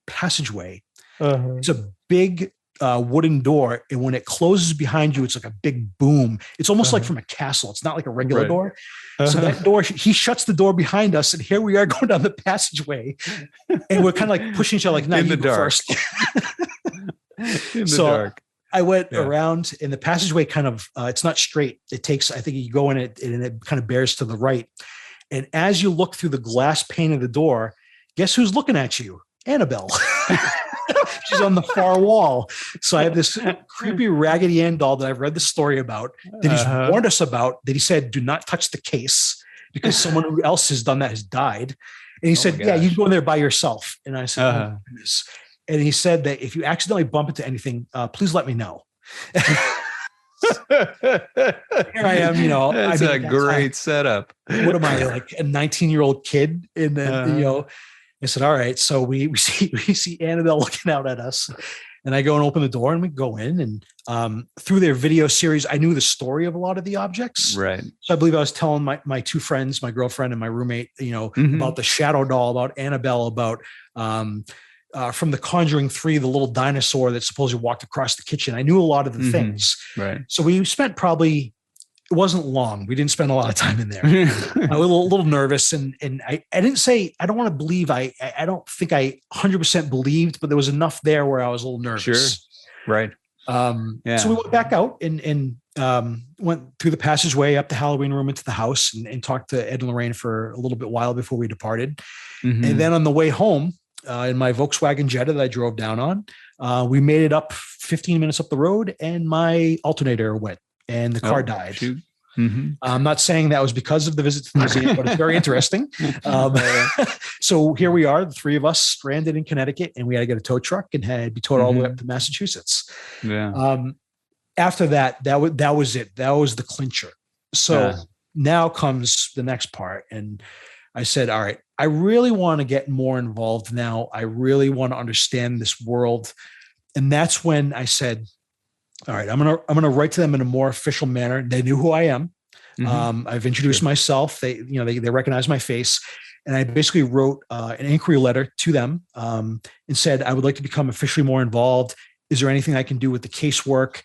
passageway, it's a big wooden door. And when it closes behind you, it's like a big boom. It's almost like from a castle. It's not like a regular door. So that door, he shuts the door behind us. And here we are going down the passageway and we're kind of like pushing each other like, no, in the dark. First. In the dark. I went around and the passageway kind of, it's not straight. It takes, I think you go in it and it kind of bears to the right. And as you look through the glass pane of the door, guess who's looking at you? Annabelle. She's on the far wall. So I have this creepy Raggedy Ann doll that I've read the story about that he's warned us about, that he said, do not touch the case because someone who else has done that has died. And he said, yeah, you can go in there by yourself. And I said, oh, goodness. And he said that if you accidentally bump into anything, please let me know. Here I am, That's a great setup. What am I, like a 19-year-old kid? And then, I said, all right. So we see Annabelle looking out at us. And I go and open the door and we go in. And through their video series, I knew the story of a lot of the objects. Right. So I believe I was telling my two friends, my girlfriend and my roommate, about the shadow doll, about Annabelle, about from the Conjuring 3, the little dinosaur that supposedly walked across the kitchen. I knew a lot of the things. Right. So we spent probably, it wasn't long. We didn't spend a lot of time in there. I was a little nervous. And I didn't say, I don't want to believe, I don't think I 100% believed, but there was enough there where I was a little nervous. Sure. Right. So we went back out and went through the passageway up the Halloween room into the house and talked to Ed and Lorraine for a little bit while before we departed. And then on the way home, in my Volkswagen Jetta that I drove down on, we made it up 15 minutes up the road and my alternator went and the car died. I'm not saying that was because of the visit to the museum, but it's very interesting. So here we are, the three of us stranded in Connecticut, and we had to get a tow truck and had to be towed all the way up to Massachusetts. After that was it. That was the clincher. So now comes the next part. And I said, all right, I really want to get more involved now. I really want to understand this world. And that's when I said, all right, I'm going to write to them in a more official manner. They knew who I am. I've introduced myself. They recognize my face. And I basically wrote an inquiry letter to them and said, I would like to become officially more involved. Is there anything I can do with the casework?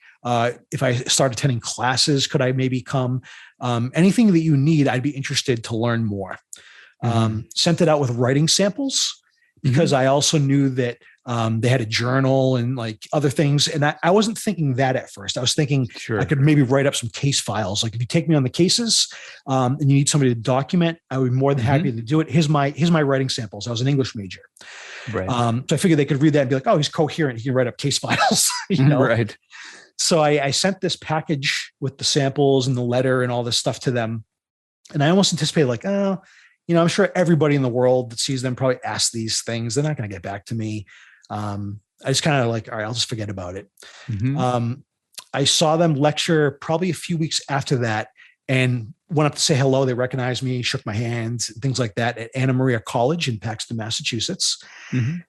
If I start attending classes, could I maybe come? Anything that you need, I'd be interested to learn more. Sent it out with writing samples because I also knew that they had a journal and like other things. And I wasn't thinking that at first. I was thinking I could maybe write up some case files. Like if you take me on the cases and you need somebody to document, I would be more than happy to do it. Here's my writing samples. I was an English major. Right. So I figured they could read that and be like, oh, he's coherent. He can write up case files. Right. So I sent this package with the samples and the letter and all this stuff to them. And I almost anticipated like, I'm sure everybody in the world that sees them probably asks these things. They're not going to get back to me. I just kind of like, all right, I'll just forget about it. I saw them lecture probably a few weeks after that and went up to say hello. They recognized me, shook my hand, things like that at Anna Maria College in Paxton, Massachusetts.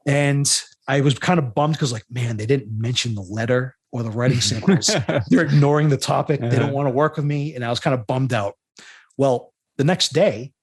And I was kind of bummed because like, man, they didn't mention the letter or the writing samples. They're ignoring the topic. They don't want to work with me. And I was kind of bummed out. Well, the next day,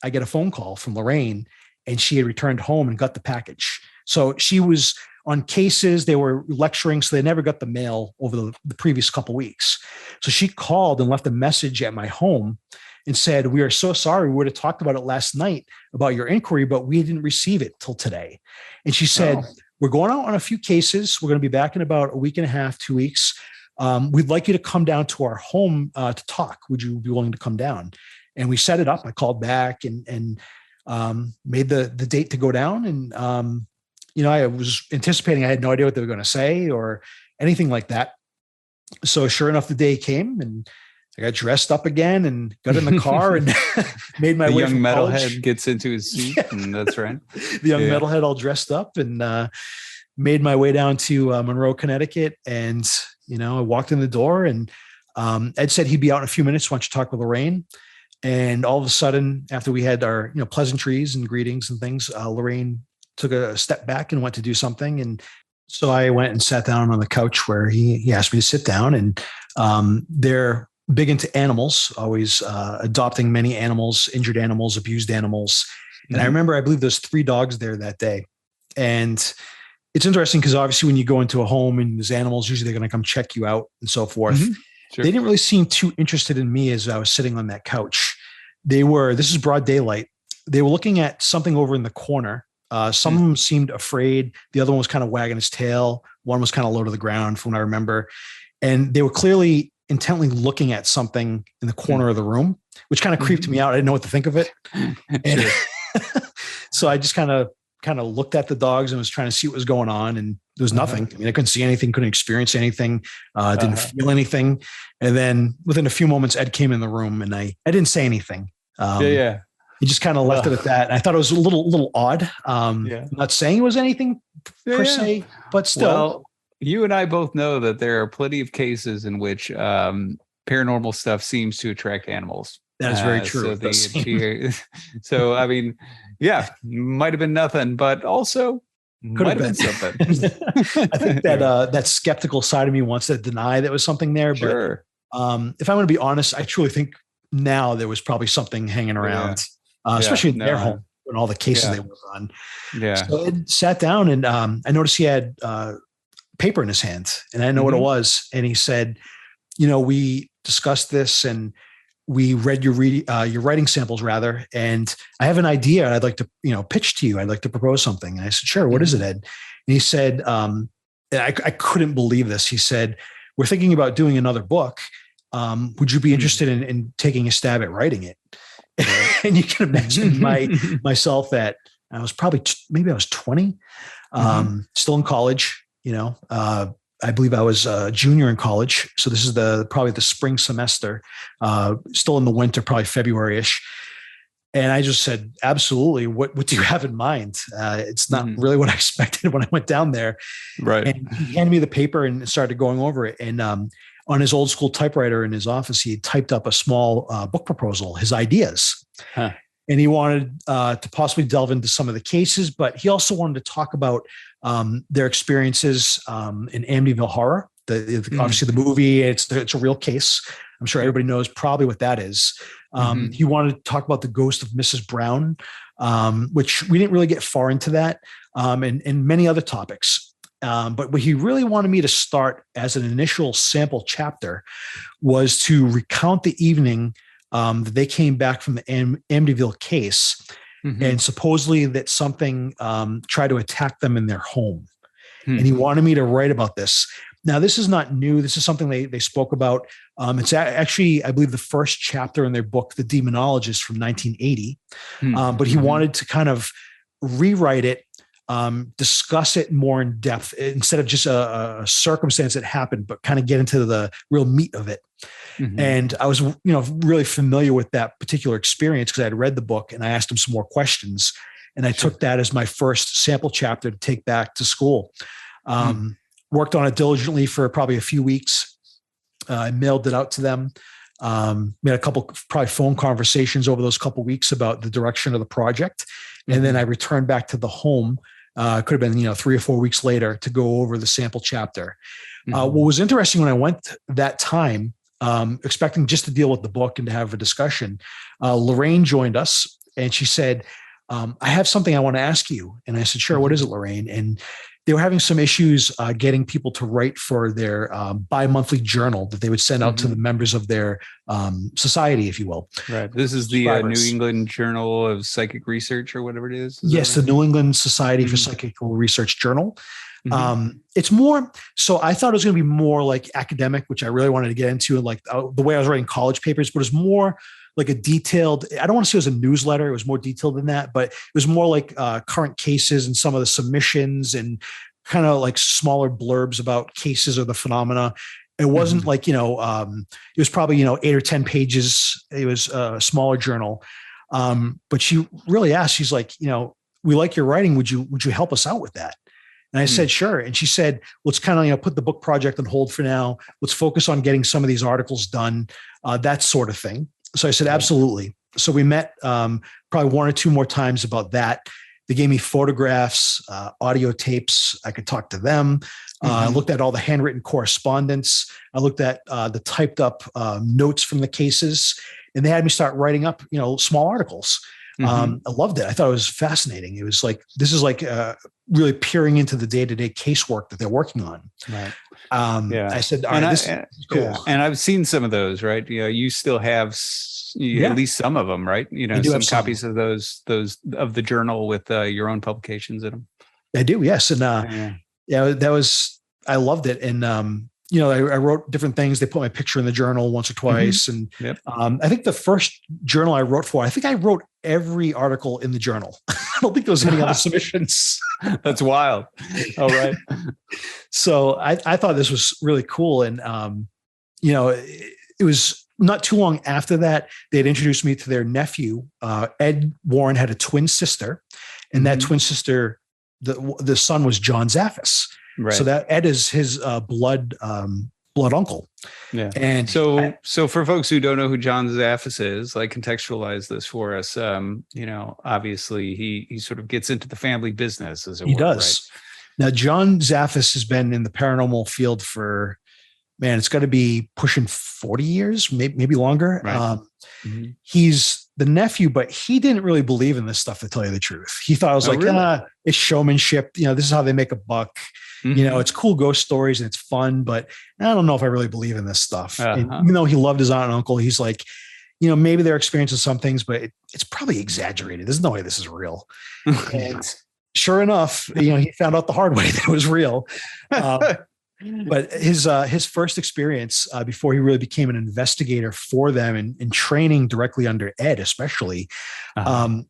I get a phone call from Lorraine and she had returned home and got the package. So she was on cases. They were lecturing, so they never got the mail over the previous couple of weeks. So she called and left a message at my home and said, we are so sorry. We would have talked about it last night about your inquiry, but we didn't receive it till today. And she said, we're going out on a few cases. We're going to be back in about a week and a half, 2 weeks. We'd like you to come down to our home to talk. Would you be willing to come down? And we set it up. I called back and made the date to go down. And, I was anticipating, I had no idea what they were going to say or anything like that. So sure enough, the day came and I got dressed up again and got in the car and made my way young from metalhead college. Gets into his seat, and that's right. The young metalhead all dressed up and made my way down to Monroe, Connecticut. And, I walked in the door and Ed said he'd be out in a few minutes. Why don't you talk with Lorraine? And all of a sudden, after we had our, pleasantries and greetings and things, Lorraine took a step back and went to do something. And so I went and sat down on the couch where he asked me to sit down. And they're big into animals, always adopting many animals, injured animals, abused animals. And I remember, I believe there's 3 dogs there that day. And it's interesting because obviously when you go into a home and there's animals, usually they're going to come check you out and so forth. Mm-hmm. Sure. They didn't really seem too interested in me as I was sitting on that couch. This is broad daylight. They were looking at something over in the corner. Some of them seemed afraid. The other one was kind of wagging his tail. One was kind of low to the ground from what I remember. And they were clearly intently looking at something in the corner of the room, which kind of creeped me out. I didn't know what to think of it. And so I just kind of looked at the dogs and was trying to see what was going on. And there was nothing. I mean, I couldn't see anything, couldn't experience anything, didn't feel anything. And then within a few moments, Ed came in the room and I didn't say anything. He just kind of left it at that. And I thought it was a little odd. I'm not saying it was anything per se, but still. Well, you and I both know that there are plenty of cases in which paranormal stuff seems to attract animals. That is very true. So I mean, might have been nothing, but also could have been something. I think that skeptical side of me wants to deny that was something there. Sure. But if I'm going to be honest, I truly think now there was probably something hanging around, especially in their home and all the cases they work on. Yeah. So Ed sat down and I noticed he had paper in his hand and I didn't know what it was. And he said, we discussed this and we read your writing samples rather. And I have an idea I'd like to, pitch to you. I'd like to propose something. And I said, sure. What is it, Ed? And he said, I couldn't believe this. He said, we're thinking about doing another book. Would you be interested in taking a stab at writing it? And you can imagine myself at, I was probably, maybe I was 20, still in college, I believe I was a junior in college. So this is probably the spring semester, still in the winter, probably February-ish. And I just said, absolutely. What do you have in mind? It's not really what I expected when I went down there. Right. And he handed me the paper and started going over it. And on his old school typewriter in his office, he had typed up a small book proposal, his ideas. Huh. And he wanted to possibly delve into some of the cases, but he also wanted to talk about their experiences in Amityville Horror. Obviously, the movie, it's a real case. I'm sure everybody knows probably what that is. He wanted to talk about the ghost of Mrs. Brown, which we didn't really get far into that, and many other topics. But what he really wanted me to start as an initial sample chapter was to recount the evening that they came back from the Amityville case, and supposedly that something tried to attack them in their home. And he wanted me to write about this. Now, this is not new. This is something they spoke about. It's actually, I believe, the first chapter in their book, The Demonologist, from 1980. But he wanted to kind of rewrite it, discuss it more in depth instead of just a circumstance that happened, but kind of get into the real meat of it. And I was, really familiar with that particular experience because I had read the book and I asked him some more questions. And I took that as my first sample chapter to take back to school. Worked on it diligently for probably a few weeks. I mailed it out to them. Made a couple probably phone conversations over those couple of weeks about the direction of the project. And then I returned back to the home. Could have been, 3 or 4 weeks later to go over the sample chapter. What was interesting when I went that time, expecting just to deal with the book and to have a discussion, Lorraine joined us and she said, I have something I want to ask you. And I said, sure. What is it, Lorraine? And they were having some issues getting people to write for their bi-monthly journal that they would send out to the members of their society, if you will. Right. This is the New England Journal of Psychic Research or whatever it is. Yes, right? The New England Society for Psychical Research Journal. It's more, so I thought it was going to be more like academic, which I really wanted to get into, like the way I was writing college papers, but it's more like a detailed, I don't want to say it was a newsletter. It was more detailed than that, but it was more like current cases and some of the submissions and kind of like smaller blurbs about cases or the phenomena. It wasn't like, it was probably, 8 or 10 pages. It was a smaller journal. But she really asked, she's like, we like your writing. Would you help us out with that? And I said, sure. And she said, let's kind of, put the book project on hold for now. Let's focus on getting some of these articles done, that sort of thing. So I said, absolutely. So we met probably 1 or 2 more times about that. They gave me photographs, audio tapes. I could talk to them. I looked at all the handwritten correspondence. I looked at the typed up notes from the cases, and they had me start writing up, small articles. I loved it. I thought it was fascinating. It was like, this is like really peering into the day-to-day casework that they're working on. Right. I said, all right, this is cool. Yeah. And I've seen some of those, right? You still have at least some of them, right? Some copies of those of the journal with your own publications in them. I do. Yes. And that was, I loved it. And, I wrote different things. They put my picture in the journal once or twice. And I think the first journal I wrote for, I think I wrote every article in the journle. I don't think there was any other submissions. That's wild. All right. So I thought this was really cool. And, it was not too long after that, they had introduced me to their nephew. Ed Warren had a twin sister, and that twin sister, the son was John Zaffis. Right. So that Ed is his blood uncle. Yeah. And so for folks who don't know who John Zaffis is, like, contextualize this for us. Obviously he sort of gets into the family business, as it were. He does. Right? Now, John Zaffis has been in the paranormal field for, it's got to be pushing 40 years, maybe longer. Right. He's the nephew, but he didn't really believe in this stuff, to tell you the truth. He thought it was really? It's showmanship. This is how they make a buck. It's cool ghost stories and it's fun, but I don't know if I really believe in this stuff. And even though he loved his aunt and uncle, he's like, maybe they're experiencing some things, but it's probably exaggerated. There's no way this is real. And sure enough, he found out the hard way that it was real. But his first experience before he really became an investigator for them and training directly under Ed, especially,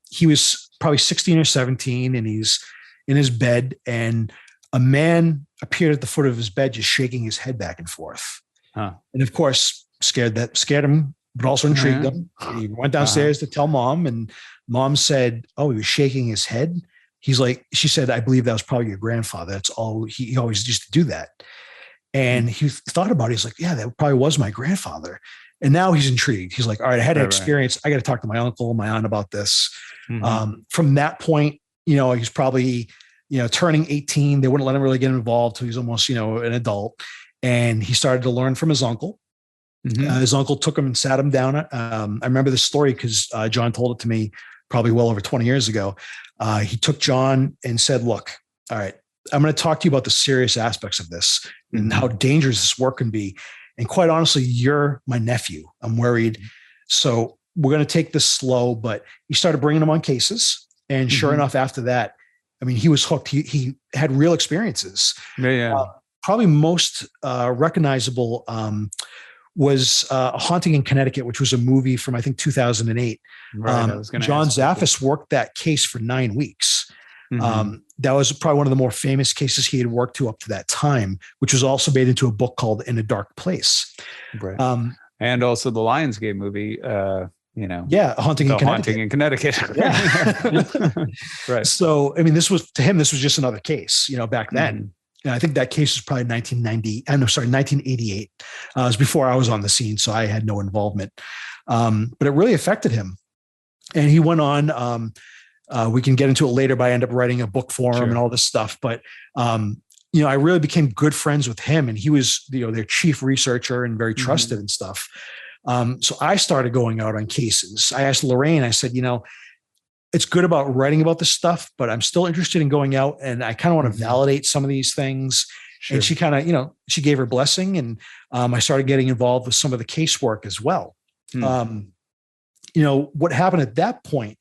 he was probably 16 or 17, and he's in his bed, and a man appeared at the foot of his bed, just shaking his head back and forth. And of course, scared him, but also intrigued him. He went downstairs to tell mom, and mom said, "Oh, he was shaking his head." She said, "I believe that was probably your grandfather. That's all. He always used to do that." And he thought about it. He's like, "Yeah, that probably was my grandfather." And now he's intrigued. He's like, "All right, I had an experience. I got to talk to my uncle, my aunt about this." From that point, he's probably, turning 18. They wouldn't let him really get involved till he's almost, an adult. And he started to learn from his uncle. His uncle took him and sat him down. I remember this story because John told it to me probably well over 20 years ago. He took John and said, "Look, all right, I'm going to talk to you about the serious aspects of this and how dangerous this work can be. And quite honestly, you're my nephew. I'm worried. So we're going to take this slow." But he started bringing him on cases. And sure enough, after that, he was hooked. He had real experiences. Probably most recognizable was A Haunting in Connecticut, which was a movie from, I think, 2008. John Zaffis worked that case for 9 weeks. That was probably one of the more famous cases he had worked to up to that time, which was also made into a book called In a Dark Place. Right. And also the Lionsgate movie, A Haunting in Connecticut. Right. So, this was just another case, back then. And I think that case was probably 1988. It was before I was on the scene, so I had no involvement. But it really affected him. And he went on, we can get into it later, but I ended up writing a book for him and all this stuff. But, I really became good friends with him, and he was, their chief researcher and very trusted and stuff. So I started going out on cases. I asked Lorraine, I said, it's good about writing about this stuff, but I'm still interested in going out, and I kind of want to validate some of these things. Sure. And she kind of, she gave her blessing, and I started getting involved with some of the casework as well. What happened at that point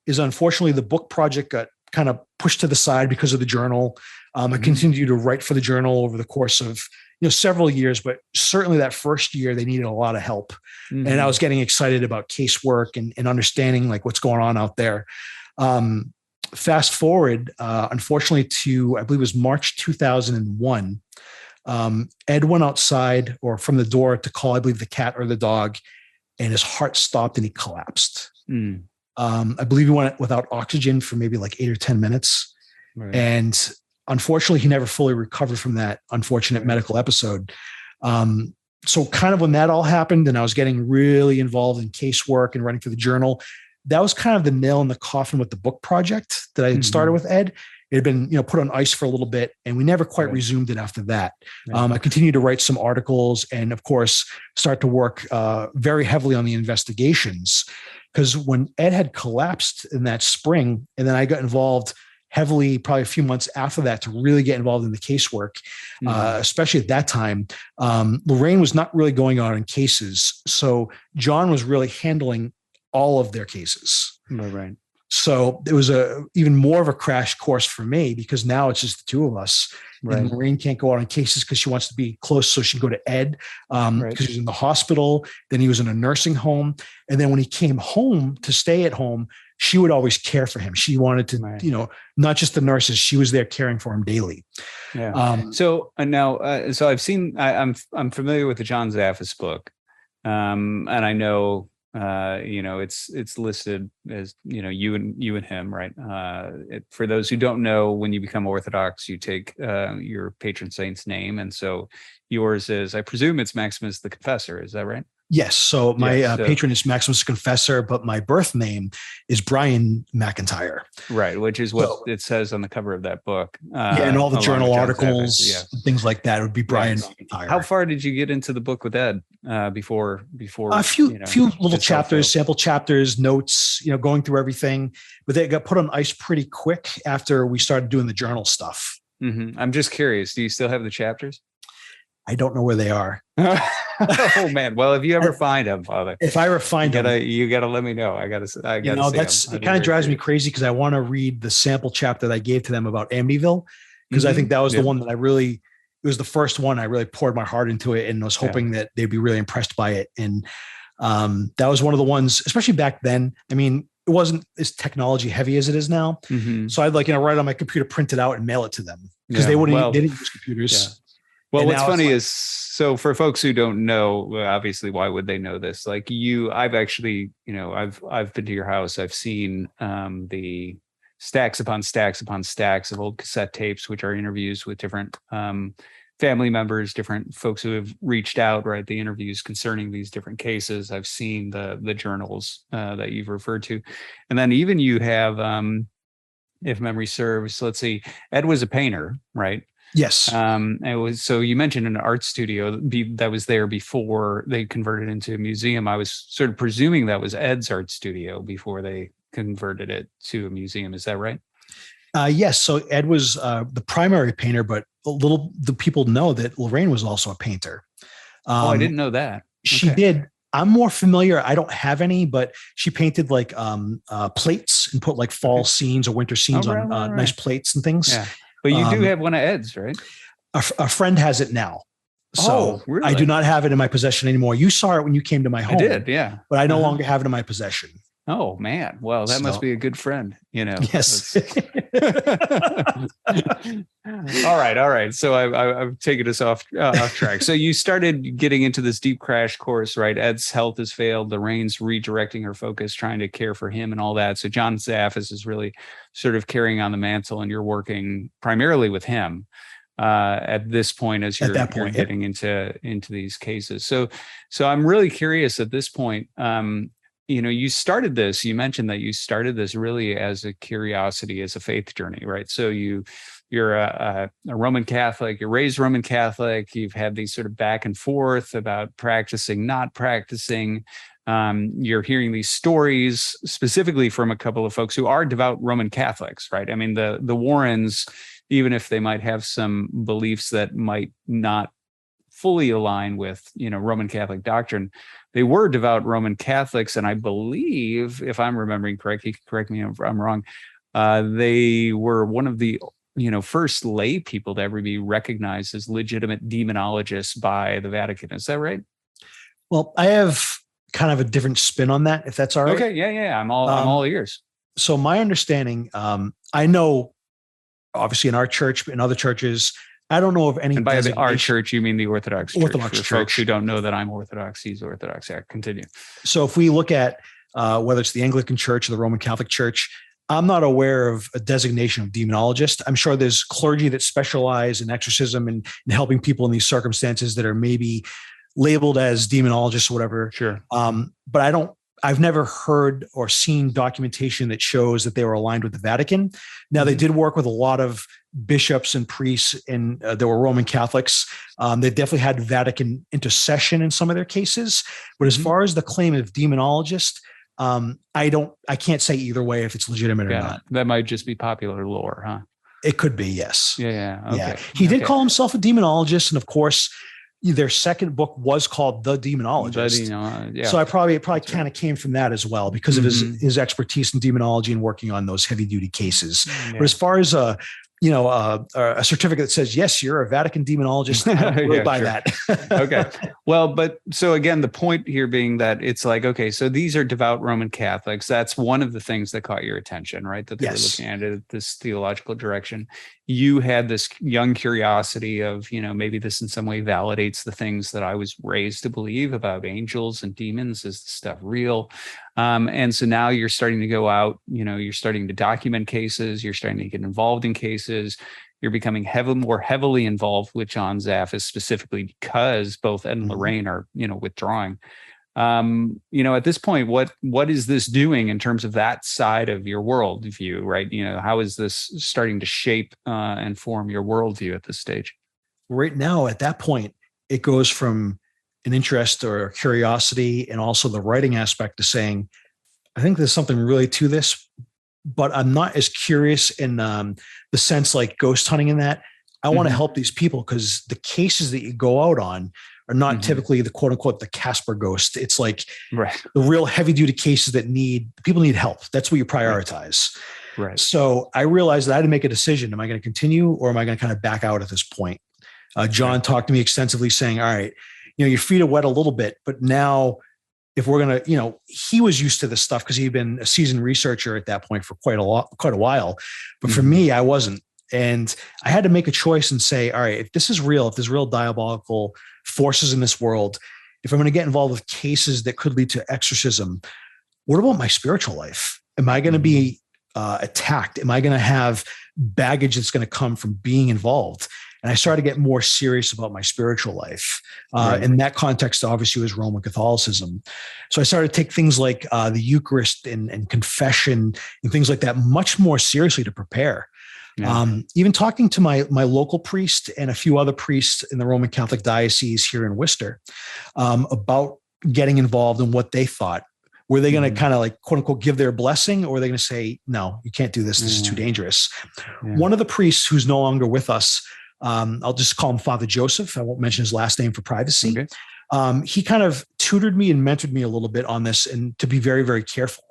is, unfortunately, the book project got kind of pushed to the side because of the journal. I continued to write for the journal over the course of, several years, but certainly that first year they needed a lot of help. Mm-hmm. And I was getting excited about casework and understanding like what's going on out there. Fast forward, unfortunately, to I believe it was March 2001. Ed went outside or from the door to call, I believe, the cat or the dog, and his heart stopped and he collapsed. I believe he went without oxygen for maybe like 8 or 10 minutes. Right. And unfortunately, he never fully recovered from that unfortunate medical episode. So kind of when that all happened and I was getting really involved in casework and writing for the journal, that was kind of the nail in the coffin with the book project that I had started with Ed. It had been, put on ice for a little bit and we never quite resumed it after that. I continued to write some articles and of course start to work very heavily on the investigations, because when Ed had collapsed in that spring, and then I got involved heavily probably a few months after that to really get involved in the casework, especially at that time, Lorraine was not really going on in cases. So John was really handling all of their cases. Right. So it was even more of a crash course for me, because now it's just the two of us. Right. And Lorraine can't go out on cases because she wants to be close. So she can go to Ed because he was in the hospital. Then he was in a nursing home. And then when he came home to stay at home, she would always care for him. She wanted to, not just the nurses, she was there caring for him daily. Yeah. So now, so I've seen, I'm familiar with the John Zaffis book. And I know, it's listed as, you and him, right? For those who don't know, when you become Orthodox, you take your patron saint's name. And so yours is, I presume it's Maximus the Confessor. Is that right? Yes. So my patron is Maximus Confessor, but my birth name is Brian McIntyre. Right. Which is what it says on the cover of that book. And all the journal articles, and things like that would be Brian McIntyre. How far did you get into the book with Ed before? A few little chapters, sample chapters, notes, going through everything, but they got put on ice pretty quick after we started doing the journal stuff. Mm-hmm. I'm just curious. Do you still have the chapters? I don't know where they are. Oh man! Well, if you ever find them, Father, if I ever find them, you gotta let me know. I gotta. It kind of drives me crazy because I want to read the sample chapter that I gave to them about Amityville, because I think that was the one that it was the first one I really poured my heart into it and was hoping that they'd be really impressed by it. And that was one of the ones, especially back then. I mean, it wasn't as technology heavy as it is now. Mm-hmm. So I'd write on my computer, print it out, and mail it to them because they didn't use computers. Yeah. Well, what's funny is, so for folks who don't know, obviously, why would they know this? Like I've actually, I've been to your house. I've seen the stacks upon stacks upon stacks of old cassette tapes, which are interviews with different family members, different folks who have reached out, right? The interviews concerning these different cases. I've seen the journals that you've referred to. And then even you have, if memory serves, let's see, Ed was a painter, right? Yes. It was, so you mentioned an art studio that was there before they converted into a museum. I was sort of presuming that was Ed's art studio before they converted it to a museum. Is that right? Yes. So Ed was the primary painter, but the people know that Lorraine was also a painter. I didn't know that. She did. I'm more familiar. I don't have any, but she painted plates and put fall scenes or winter scenes on nice plates and things. Yeah. But you do have one of Ed's, right? A friend has it now. So really? I do not have it in my possession anymore. You saw it when you came to my home. I did, yeah. But I no longer have it in my possession. Oh, man. Well, that must be a good friend, Yes. All right. So I've taken us off track. So you started getting into this deep crash course, right? Ed's health has failed. Lorraine's redirecting her focus, trying to care for him and all that. So John Zaffis is really sort of carrying on the mantle, and you're working primarily with him at this point as you're getting into these cases. So I'm really curious at this point. You started this, you mentioned that you started this really as a curiosity, as a faith journey, right? So you're a Roman Catholic, you're raised Roman Catholic, you've had these sort of back and forth about practicing, not practicing. You're hearing these stories specifically from a couple of folks who are devout Roman Catholics, right? I mean, the Warrens, even if they might have some beliefs that might not fully align with, Roman Catholic doctrine, they were devout Roman Catholics. And I believe, if I'm remembering correctly, correct me if I'm wrong, they were one of the first lay people to ever be recognized as legitimate demonologists by the Vatican. Is that right? Well, I have kind of a different spin on that, if that's all right. Okay. Yeah. I'm all ears. So my understanding, I know obviously in our church, but in other churches, I don't know of any. And by our church, you mean the Orthodox Church. Orthodox For Church. Folks who don't know that I'm Orthodox, he's Orthodox. Yeah, continue. So if we look at whether it's the Anglican Church or the Roman Catholic Church, I'm not aware of a designation of demonologist. I'm sure there's clergy that specialize in exorcism and helping people in these circumstances that are maybe labeled as demonologists or whatever. Sure. But I've never heard or seen documentation that shows that they were aligned with the Vatican. Now, they did work with a lot of bishops and priests, and there were Roman Catholics. They definitely had Vatican intercession in some of their cases. But as far as the claim of demonologist, I can't say either way if it's legitimate or not. That might just be popular lore, huh? It could be, yes. Yeah. Okay. Yeah. He did call himself a demonologist, and of course, their second book was called The Demonologist. So it probably kind of came from that as well, because of his expertise in demonology and working on those heavy duty cases. Yeah. But as far as a certificate that says, yes, you're a Vatican demonologist, I don't really buy that. Okay. Well, but so again, the point here being that it's like, okay, so these are devout Roman Catholics. That's one of the things that caught your attention, right? That they were looking at it, this theological direction. You had this young curiosity of, maybe this in some way validates the things that I was raised to believe about angels and demons. Is the stuff real? And so now you're starting to go out, you're starting to document cases, you're starting to get involved in cases, you're becoming more heavily involved with John Zaffis, specifically because both Ed and Lorraine are, withdrawing. At this point, what is this doing in terms of that side of your worldview, right? How is this starting to shape and form your worldview at this stage? Right now, at that point, it goes from an interest or curiosity and also the writing aspect to saying, I think there's something really to this, but I'm not as curious in the sense like ghost hunting in that. I want to help these people, because the cases that you go out on are not typically the quote unquote, the Casper ghost. It's like the real heavy duty cases that people need help. That's what you prioritize. Right. So I realized that I had to make a decision. Am I going to continue, or am I going to kind of back out at this point? John talked to me extensively saying, all right, your feet are wet a little bit, but now if we're going to, he was used to this stuff because he'd been a seasoned researcher at that point for quite a while. But for me, I wasn't. And I had to make a choice and say, all right, if this is real, if there's real diabolical forces in this world, if I'm going to get involved with cases that could lead to exorcism, what about my spiritual life? Am I going to be attacked? Am I going to have baggage that's going to come from being involved? And I started to get more serious about my spiritual life. In that context, obviously, was Roman Catholicism. So I started to take things like the Eucharist and confession and things like that much more seriously to prepare. Even talking to my local priest and a few other priests in the Roman Catholic diocese here in Worcester about getting involved in what they thought. Were they going to kind of like, quote unquote, give their blessing, or were they going to say, no, you can't do this. This is too dangerous. One of the priests who's no longer with us, I'll just call him Father Joseph. I won't mention his last name for privacy. Okay. He kind of tutored me and mentored me a little bit on this, and to be very, very careful.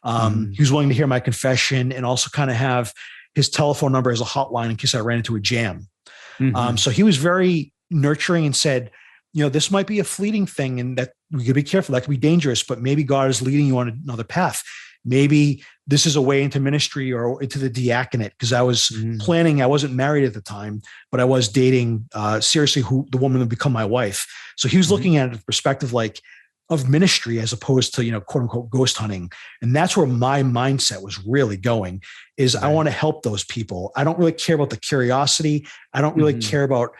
He was willing to hear my confession and also kind of have his telephone number as a hotline in case I ran into a jam. So he was very nurturing and said, this might be a fleeting thing and that we could be careful. That could be dangerous, but maybe God is leading you on another path. Maybe this is a way into ministry or into the diaconate. Because I was planning, I wasn't married at the time, but I was dating seriously the woman would become my wife. So he was looking at it from the perspective of ministry as opposed to, quote unquote, ghost hunting. And that's where my mindset was really going is I want to help those people. I don't really care about the curiosity. I don't really care about,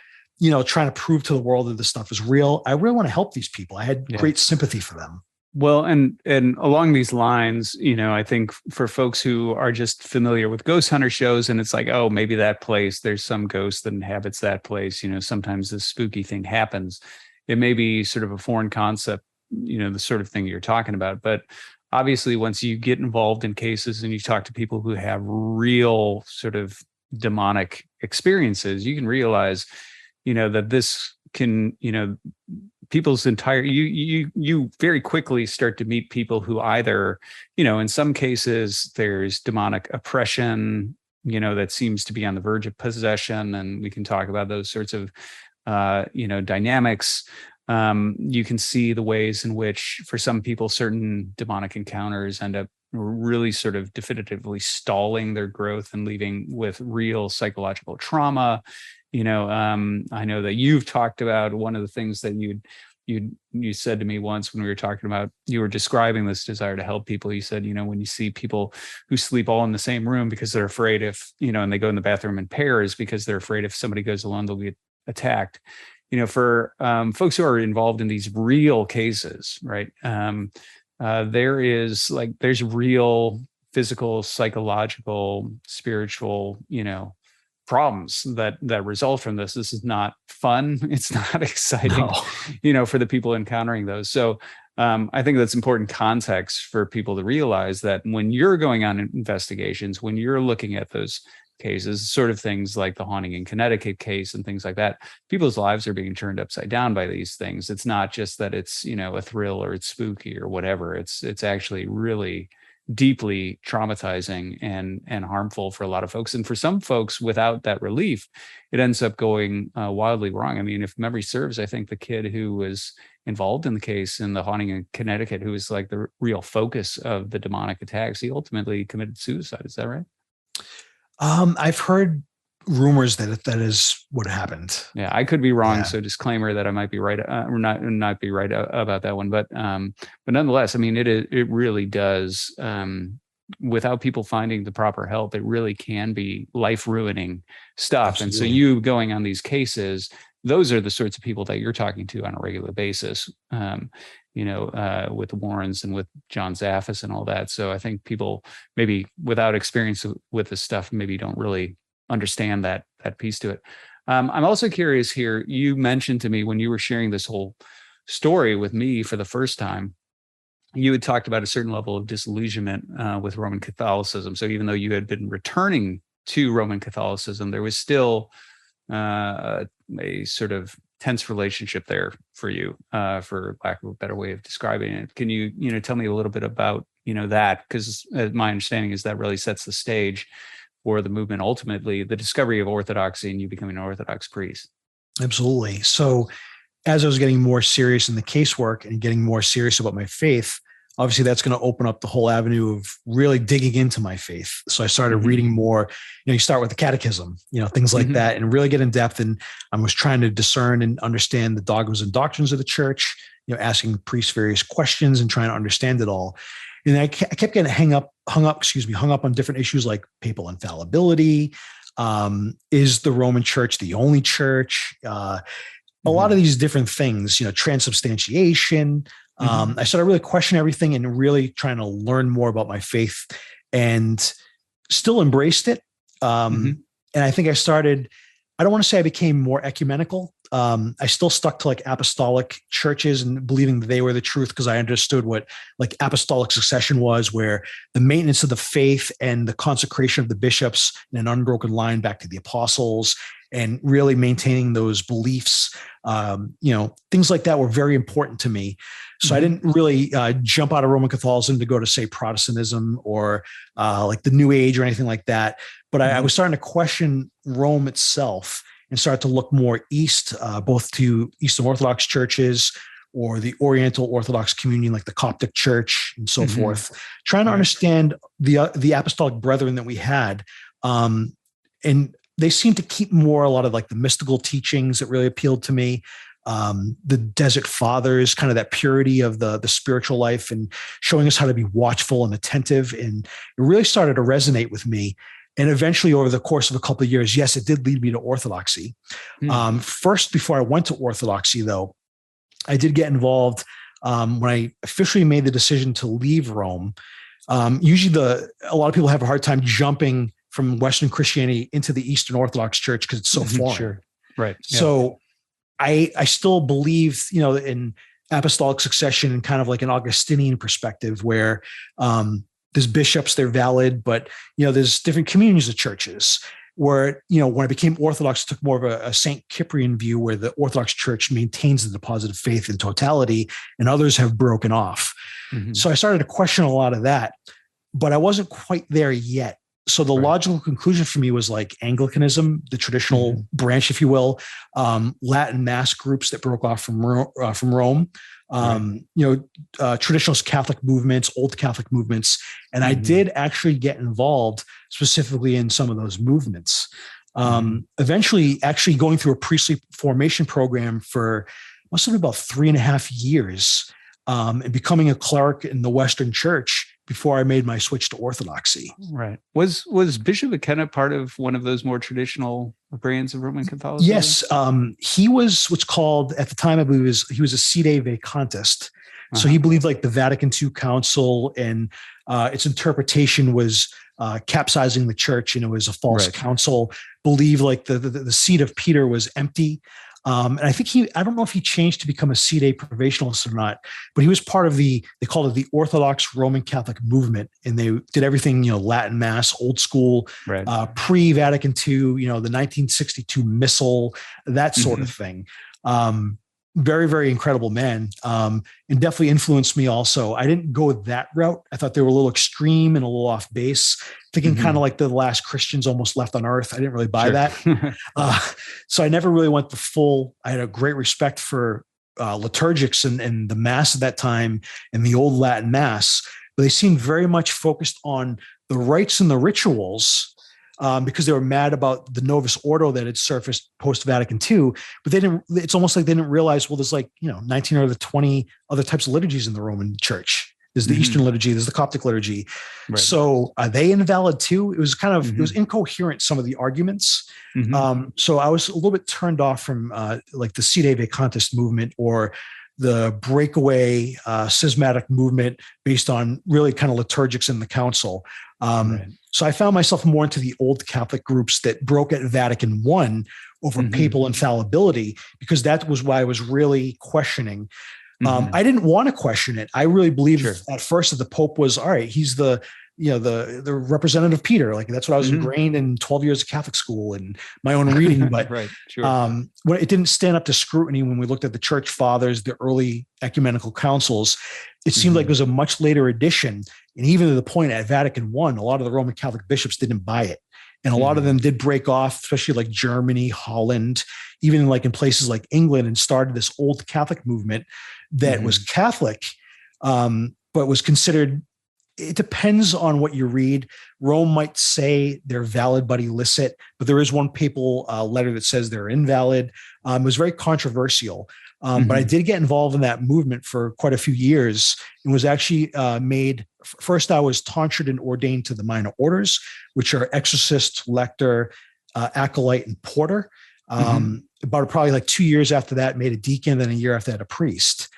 trying to prove to the world that this stuff is real. I really want to help these people. I had great sympathy for them. Well, and along these lines, I think for folks who are just familiar with ghost hunter shows, and it's like, oh, maybe that place, there's some ghost that inhabits that place. Sometimes this spooky thing happens. It may be sort of a foreign concept, the sort of thing you're talking about. But obviously, once you get involved in cases and you talk to people who have real sort of demonic experiences, you can realize, that this can, people's entire, you very quickly start to meet people who either, in some cases there's demonic oppression, that seems to be on the verge of possession, and we can talk about those sorts of dynamics. You can see the ways in which, for some people, certain demonic encounters end up really sort of definitively stalling their growth and leaving with real psychological trauma. I know that you've talked about one of the things that you said to me once when we were talking about, you were describing this desire to help people. You said, when you see people who sleep all in the same room because they're afraid and they go in the bathroom in pairs because they're afraid if somebody goes alone, they'll be attacked. For folks who are involved in these real cases, right? There's real physical, psychological, spiritual, problems that result from this. This is not fun. It's not exciting, for the people encountering those. So I think that's important context for people to realize that when you're going on investigations, when you're looking at those cases, sort of things like the haunting in Connecticut case and things like that, people's lives are being turned upside down by these things. It's not just that it's, a thrill or it's spooky or whatever. It's actually really deeply traumatizing and harmful for a lot of folks. And for some folks, without that relief, it ends up going wildly wrong. I mean, if memory serves, I think the kid who was involved in the case in the haunting in Connecticut, who was like the real focus of the demonic attacks, he ultimately committed suicide. Is that right? I've heard rumors that is what happened. Yeah, I could be wrong. Yeah. So disclaimer that I might be right or not be right about that one. But nonetheless, I mean, it really does. Without people finding the proper help, it really can be life-ruining stuff. Absolutely. And so you going on these cases, those are the sorts of people that you're talking to on a regular basis. With the Warrens and with John Zaffis and all that. So I think people maybe without experience with this stuff maybe don't really understand that piece to it. I'm also curious here, you mentioned to me when you were sharing this whole story with me for the first time, you had talked about a certain level of disillusionment with Roman Catholicism. So even though you had been returning to Roman Catholicism, there was still a sort of tense relationship there for you, for lack of a better way of describing it. Can you tell me a little bit about that? Because my understanding is that really sets the stage for the movement, ultimately the discovery of Orthodoxy and you becoming an Orthodox priest. Absolutely. So as I was getting more serious in the casework and getting more serious about my faith, obviously that's going to open up the whole avenue of really digging into my faith. So I started reading more, you start with the catechism, things like that, and really get in depth. And I was trying to discern and understand the dogmas and doctrines of the church, asking priests various questions and trying to understand it all. And I kept getting hung up on different issues like papal infallibility. Is the Roman Church the only church? A lot of these different things, transubstantiation. I started really questioning everything and really trying to learn more about my faith, and still embraced it. And I think I don't want to say I became more ecumenical. I still stuck to like apostolic churches and believing that they were the truth, because I understood what like apostolic succession was, where the maintenance of the faith and the consecration of the bishops in an unbroken line back to the apostles, and really maintaining those beliefs, things like that were very important to me. So I didn't really jump out of Roman Catholicism to go to, say, Protestantism or like the New Age or anything like that. But I was starting to question Rome itself and start to look more east, both to Eastern Orthodox churches or the Oriental Orthodox communion, like the Coptic Church and so forth, trying to understand the apostolic brethren that we had. And they seem to keep more a lot of like the mystical teachings that really appealed to me. The Desert Fathers, kind of that purity of the spiritual life and showing us how to be watchful and attentive. And it really started to resonate with me. And eventually, over the course of a couple of years, yes, it did lead me to Orthodoxy. First, before I went to Orthodoxy, though, I did get involved when I officially made the decision to leave Rome. Usually, a lot of people have a hard time jumping from Western Christianity into the Eastern Orthodox Church because it's so foreign. Sure. Right. Yeah. So I still believe, in apostolic succession and kind of like an Augustinian perspective where there's bishops, they're valid, but, there's different communities of churches where, when I became Orthodox, I took more of a St. Cyprian view where the Orthodox Church maintains the deposit of faith in totality and others have broken off. So I started to question a lot of that, but I wasn't quite there yet. So the logical conclusion for me was like Anglicanism, the traditional branch, if you will, Latin mass groups that broke off from Rome, traditional Catholic movements, old Catholic movements. And I did actually get involved specifically in some of those movements. Eventually actually going through a priestly formation program for must have been about 3.5 years, and becoming a cleric in the Western Church before I made my switch to Orthodoxy. Right. Was Bishop McKenna part of one of those more traditional brands of Roman Catholicism? Yes. He was what's called, at the time, I believe he was a sede vacantist. So he believed like the Vatican II Council and its interpretation was capsizing the church, and it was a false council. Believed like the seat of Peter was empty. And I think I don't know if he changed to become a sede provisionalist or not, but he was part of they called it the Orthodox Roman Catholic movement. And they did everything, Latin mass, old school, pre-Vatican II, the 1962 missal, that sort of thing. Very, very incredible man. And definitely influenced me also. I didn't go that route. I thought they were a little extreme and a little off base, thinking kind of like the last Christians almost left on earth. I didn't really buy that. So I never really went the full. I had a great respect for liturgics and the mass at that time and the old Latin mass, but they seemed very much focused on the rites and the rituals, because they were mad about the Novus Ordo that had surfaced post-Vatican II, but it's almost like they didn't realize, well, there's 19 or 20 other types of liturgies in the Roman Church. There's the Eastern liturgy, there's the Coptic liturgy. Right. So are they invalid too? It was kind of, it was incoherent, some of the arguments. So I was a little bit turned off from like the sede vacantist movement or the breakaway schismatic movement based on really kind of liturgics in the council. So I found myself more into the old Catholic groups that broke at Vatican I over papal infallibility, because that was why I was really questioning. I didn't want to question it. I really believed at first that the Pope was, all right, he's the representative Peter. Like that's what I was ingrained in 12 years of Catholic school and my own reading. But when it didn't stand up to scrutiny, when we looked at the church fathers, the early ecumenical councils, it seemed like it was a much later addition. And even to the point at Vatican I, a lot of the Roman Catholic bishops didn't buy it. And a lot of them did break off, especially like Germany, Holland, even like in places like England, and started this old Catholic movement that was Catholic, but was considered, it depends on what you read. Rome might say they're valid but illicit, but there is one papal letter that says they're invalid. It was very controversial. But I did get involved in that movement for quite a few years, and was actually made. First, I was tonsured and ordained to the minor orders, which are exorcist, lector, acolyte, and porter. About probably like 2 years after that, made a deacon, then a year after that, a priest.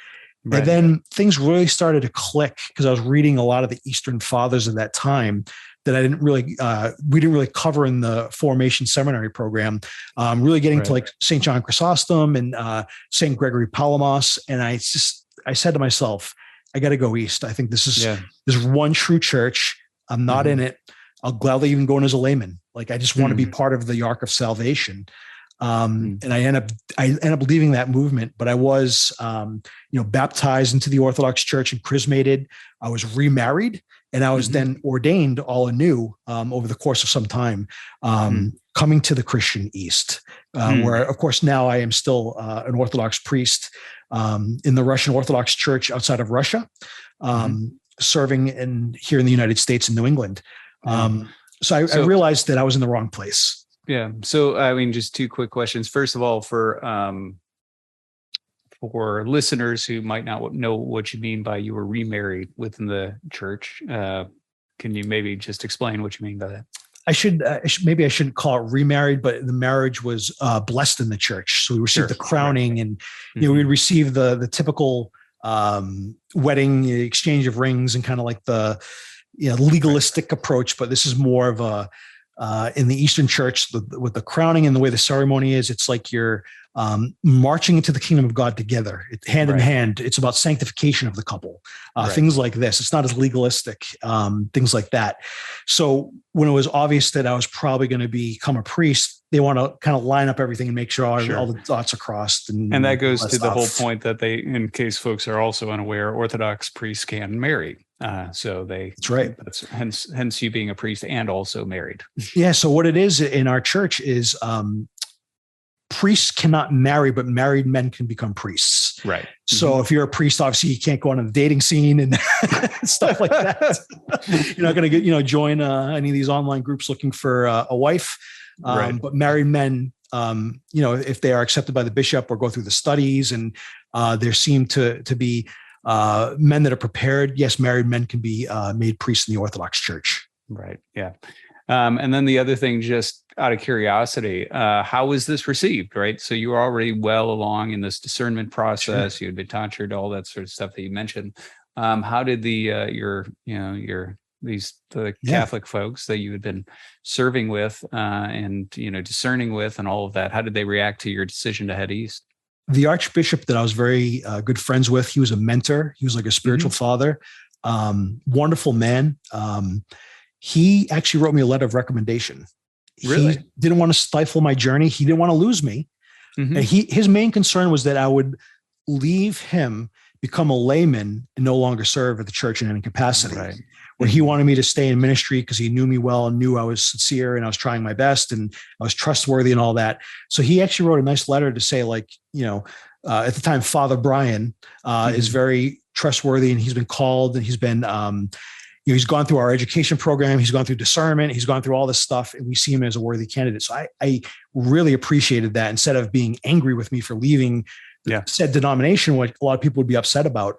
Right. And then things really started to click because I was reading a lot of the Eastern Fathers of that time that we didn't really cover in the formation seminary program. Really getting to like St. John Chrysostom and St. Gregory Palamas. And I said to myself, I got to go east. I think there's one true church. I'm not in it. I'll gladly even go in as a layman. Like I just want to be part of the ark of salvation. And I end up leaving that movement, but I was, baptized into the Orthodox Church and chrismated. I was remarried, and I was then ordained all anew over the course of some time, coming to the Christian East, where, of course, now I am still an Orthodox priest in the Russian Orthodox Church outside of Russia, serving here in the United States in New England. So I realized that I was in the wrong place. Yeah. So, I mean, just two quick questions. First of all, for listeners who might not know what you mean by you were remarried within the church, can you maybe just explain what you mean by that? I shouldn't call it remarried, but the marriage was blessed in the church. So we received the crowning, and we received the typical wedding exchange of rings and kind of like the legalistic approach. But this is more of a in the Eastern Church with the crowning and the way the ceremony is. It's like you're marching into the kingdom of God together, hand in Right. hand. It's about sanctification of the couple, Right. things like this. It's not as legalistic, things like that. So when it was obvious that I was probably going to become a priest, they want to kind of line up everything and make sure all the dots are crossed. And that goes to the whole point that they, in case folks are also unaware, Orthodox priests can marry. So that's right. That's hence you being a priest and also married. Yeah. So what it is in our church is priests cannot marry, but married men can become priests. Right. So if you're a priest, obviously you can't go on the dating scene and stuff like that. You're not going to get, join any of these online groups looking for a wife. Right. But married men, if they are accepted by the bishop or go through the studies, and there seem to be men that are prepared. Yes, married men can be made priests in the Orthodox Church. Right. Yeah. And then the other thing, just out of curiosity, how was this received? Right. So you were already well along in this discernment process. Sure. You had been tonsured, all that sort of stuff that you mentioned. How did the Catholic folks that you had been serving with and discerning with and all of that, how did they react to your decision to head east? The Archbishop that I was very good friends with, he was a mentor. He was like a spiritual father, wonderful man. He actually wrote me a letter of recommendation. Really? He didn't want to stifle my journey. He didn't want to lose me. And his main concern was that I would leave him, become a layman, and no longer serve at the church in any capacity. Right. Where he wanted me to stay in ministry because he knew me well and knew I was sincere and I was trying my best and I was trustworthy and all that. So he actually wrote a nice letter to say, like, at the time, Father Brian is very trustworthy and he's been called and he's been, he's gone through our education program. He's gone through discernment. He's gone through all this stuff and we see him as a worthy candidate. So I really appreciated that, instead of being angry with me for leaving said denomination, what a lot of people would be upset about.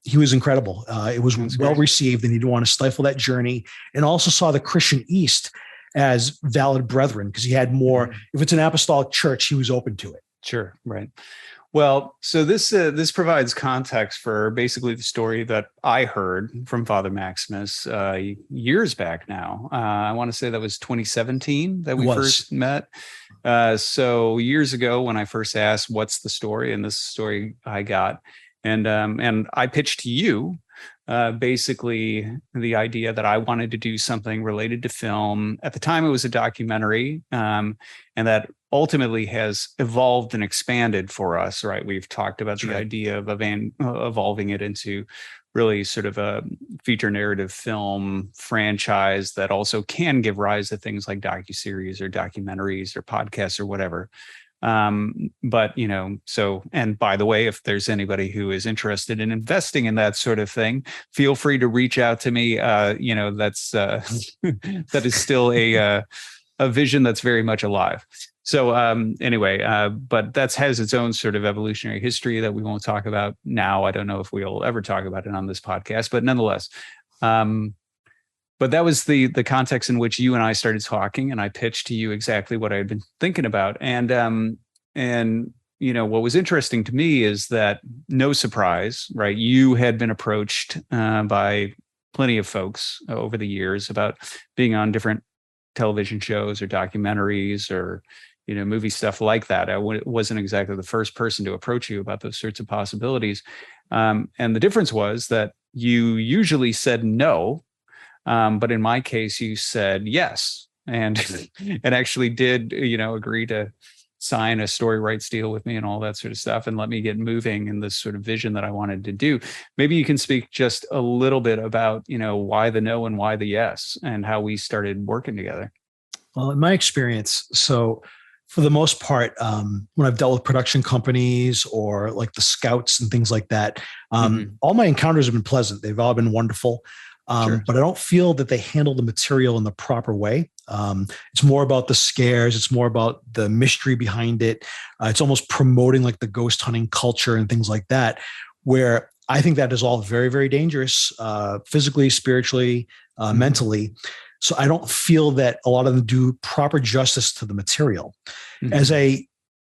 He was incredible. It was well received, and he didn't want to stifle that journey, and also saw the Christian East as valid brethren, because he had more, if it's an apostolic church, he was open to it. Sure. Right. Well, so this provides context for basically the story that I heard from Father Maximus years back now. I want to say that was 2017 that we first met. So years ago when I first asked, what's the story? And this story I got. And I pitched to you basically the idea that I wanted to do something related to film. At the time, it was a documentary, and that ultimately has evolved and expanded for us, right? We've talked about the idea of evolving it into really sort of a feature narrative film franchise that also can give rise to things like docuseries or documentaries or podcasts or whatever. But so, and by the way, if there's anybody who is interested in investing in that sort of thing, feel free to reach out to me. That's that is still a vision that's very much alive. So anyway, but that has its own sort of evolutionary history that we won't talk about now. I don't know if we'll ever talk about it on this podcast, but nonetheless, but that was the context in which you and I started talking, and I pitched to you exactly what I had been thinking about. And what was interesting to me is that, no surprise, right? You had been approached by plenty of folks over the years about being on different television shows or documentaries or movie stuff like that. I wasn't exactly the first person to approach you about those sorts of possibilities. And the difference was that you usually said no. But in my case, you said yes, and actually did, agree to sign a story rights deal with me and all that sort of stuff, and let me get moving in this sort of vision that I wanted to do. Maybe you can speak just a little bit about, why the no and why the yes, and how we started working together. Well, in my experience, so for the most part, when I've dealt with production companies or like the Scouts and things like that, all my encounters have been pleasant. They've all been wonderful. But I don't feel that they handle the material in the proper way. It's more about the scares. It's more about the mystery behind it. It's almost promoting like the ghost hunting culture and things like that, where I think that is all very, very dangerous, physically, spiritually, mentally. So I don't feel that a lot of them do proper justice to the material. As I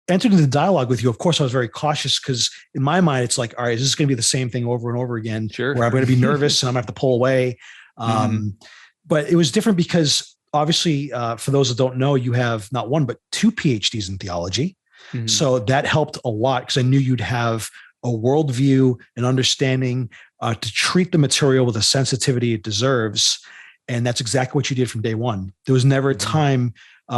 entered into dialogue with you, of course, I was very cautious, because in my mind, it's like, all right, is this going to be the same thing over and over again? Where I'm going to be nervous and I'm going to have to pull away. But it was different because obviously, for those that don't know, you have not one, but two PhDs in theology. Mhm. So that helped a lot because I knew you'd have a worldview, an understanding to treat the material with the sensitivity it deserves. And that's exactly what you did from day one. There was never a time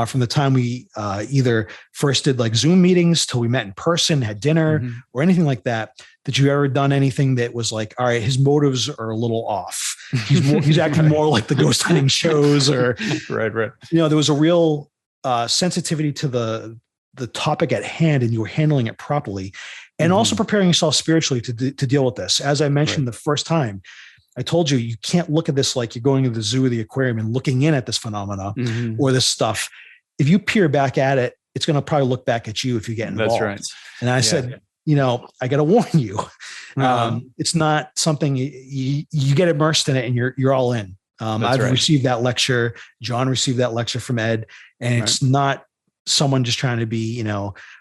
from the time we either first did like Zoom meetings till we met in person, had dinner, or anything like that, that you ever done anything that was like, all right, his motives are a little off. He's acting more like the ghost hunting shows, or right. there was a real sensitivity to the topic at hand, and you were handling it properly, and also preparing yourself spiritually to deal with this. As I mentioned the first time, I told you, you can't look at this like you're going to the zoo or the aquarium and looking in at this phenomena or this stuff. If you peer back at it, it's going to probably look back at you if you get involved. That's right. And I said, I got to warn you, it's not something you get immersed in it and you're all in. I've received that lecture. John received that lecture from Ed, and it's not someone just trying to be,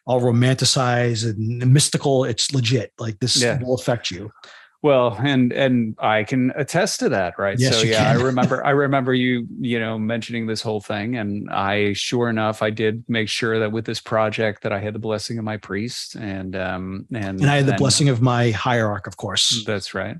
all romanticized and mystical. It's legit. Like this will affect you. Well, and I can attest to that, right? Yes, so I remember you mentioning this whole thing, and sure enough, I did make sure that with this project that I had the blessing of my priest and I had the blessing of my hierarch, of course. That's right.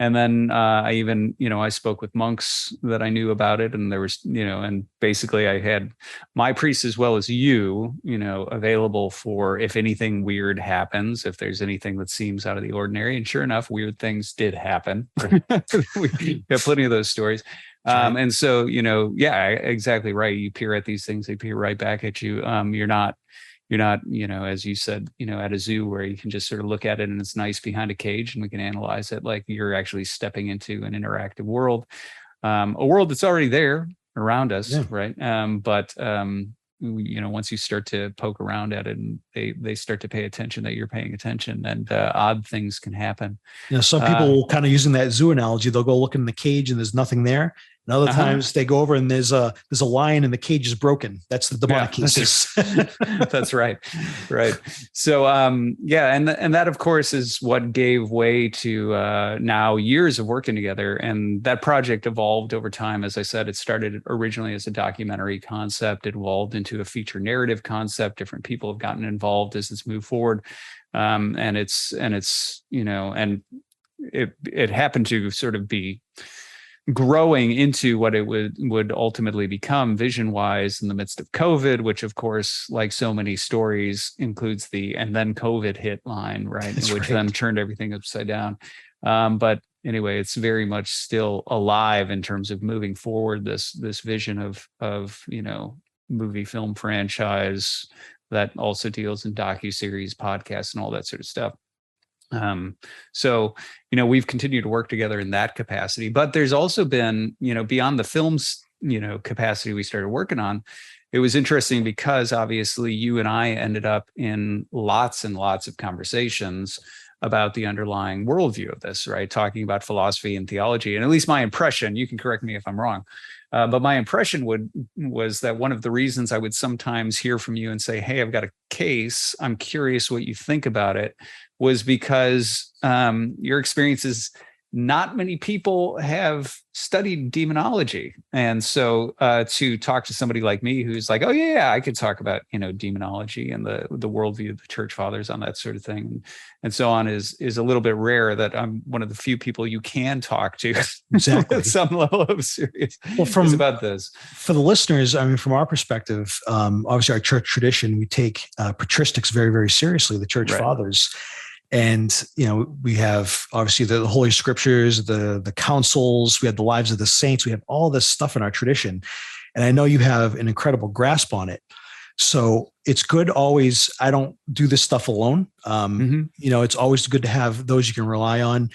And then I even, I spoke with monks that I knew about it, and there was, and basically I had my priest as well as you, available for if anything weird happens, if there's anything that seems out of the ordinary. And sure enough, weird things did happen. We have plenty of those stories. And so, exactly right. You peer at these things, they peer right back at you. You're not, as you said, at a zoo where you can just sort of look at it and it's nice behind a cage and we can analyze it. Like you're actually stepping into an interactive world, a world that's already there around us. Right. But once you start to poke around at it and they start to pay attention that you're paying attention, and odd things can happen. Some people kind of using that zoo analogy, they'll go look in the cage and there's nothing there. And other times they go over and there's a lion and the cage is broken. That's the demonic cases. That's right. Right. So, and that of course is what gave way to now years of working together. And that project evolved over time. As I said, it started originally as a documentary concept. It evolved into a feature narrative concept. Different people have gotten involved as it's moved forward. And it happened to sort of be growing into what it would ultimately become vision wise in the midst of COVID, which of course, like so many stories, includes the "and then COVID hit" line, right? Which then turned everything upside down. But anyway, it's very much still alive in terms of moving forward this vision of movie film franchise that also deals in docuseries, podcasts, and all that sort of stuff. So we've continued to work together in that capacity, but there's also been, beyond the films, capacity we started working on. It was interesting because obviously you and I ended up in lots and lots of conversations about the underlying worldview of this, right? Talking about philosophy and theology, and at least my impression, you can correct me if I'm wrong, but my impression was that one of the reasons I would sometimes hear from you and say, "Hey, I've got a case. I'm curious what you think about it," was because your experience is not many people have studied demonology. And so to talk to somebody like me who's like, "Oh yeah, I could talk about, demonology and the worldview of the church fathers on that sort of thing," and so on is a little bit rare. That I'm one of the few people you can talk to exactly at some level of serious about this. For the listeners, I mean, from our perspective, obviously our church tradition, we take patristics very, very seriously, the church fathers. And, we have obviously the Holy Scriptures, the councils, we have the lives of the saints, we have all this stuff in our tradition. And I know you have an incredible grasp on it. So it's good always, I don't do this stuff alone. It's always good to have those you can rely on,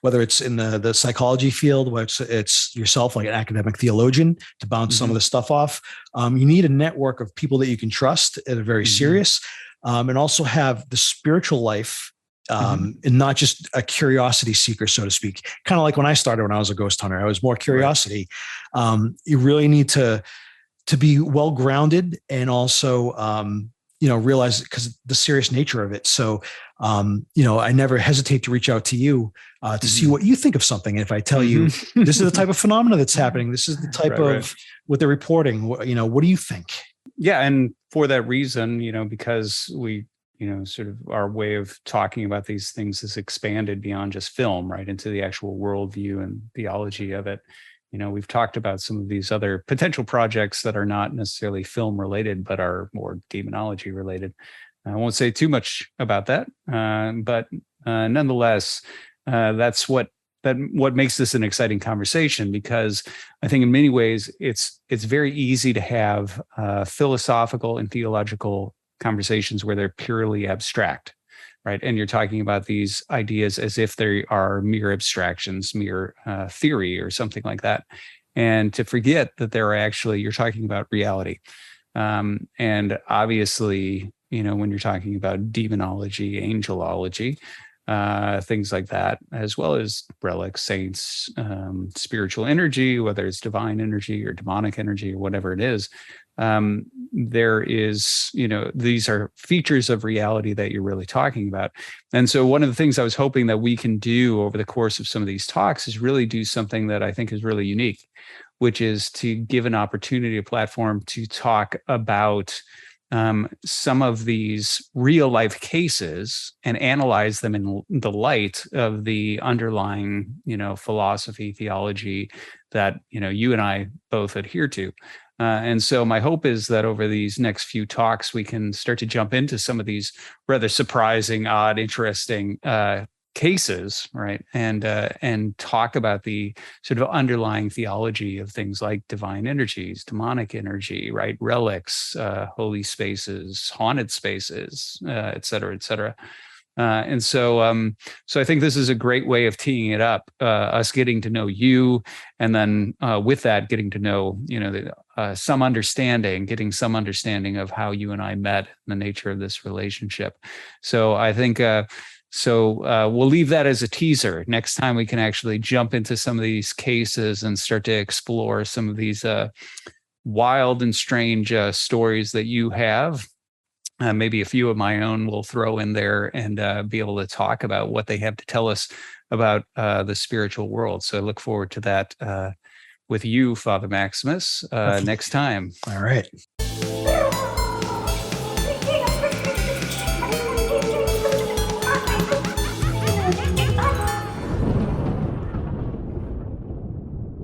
whether it's in the psychology field, whether it's yourself, like an academic theologian, to bounce some of the stuff off. You need a network of people that you can trust that are very serious. And also have the spiritual life and not just a curiosity seeker, so to speak. Kind of like when I started, when I was a ghost hunter, I was more curiosity. You really need to be well-grounded and also, realize because the serious nature of it. So, I never hesitate to reach out to you to see what you think of something. And if I tell you, this is the type of phenomena that's happening, this is the type of what they're reporting, what do you think? Yeah, and for that reason, because we, sort of our way of talking about these things is expanded beyond just film, right, into the actual worldview and theology of it. We've talked about some of these other potential projects that are not necessarily film related, but are more demonology related. I won't say too much about that, but nonetheless, that's what makes this an exciting conversation, because I think in many ways it's very easy to have philosophical and theological conversations where they're purely abstract, right? And you're talking about these ideas as if they are mere abstractions, mere theory or something like that, and to forget that you're talking about reality. And obviously, when you're talking about demonology, angelology, things like that, as well as relics, saints, spiritual energy, whether it's divine energy or demonic energy or whatever it is. There is, these are features of reality that you're really talking about. And so one of the things I was hoping that we can do over the course of some of these talks is really do something that I think is really unique, which is to give an opportunity, a platform to talk about some of these real life cases and analyze them in the light of the underlying, philosophy, theology that, you and I both adhere to. And so my hope is that over these next few talks, we can start to jump into some of these rather surprising, odd, interesting cases, right? And talk about the sort of underlying theology of things like divine energies, demonic energy, right? Relics, holy spaces, haunted spaces, et cetera, et cetera. And so I think this is a great way of teeing it up, us getting to know you, and then with that, getting to know, getting some understanding of how you and I met, the nature of this relationship. So I think we'll leave that as a teaser. Next time we can actually jump into some of these cases and start to explore some of these wild and strange stories that you have. Maybe a few of my own we'll throw in there and be able to talk about what they have to tell us about the spiritual world. So I look forward to that with you, Father Maximus, next time. All right.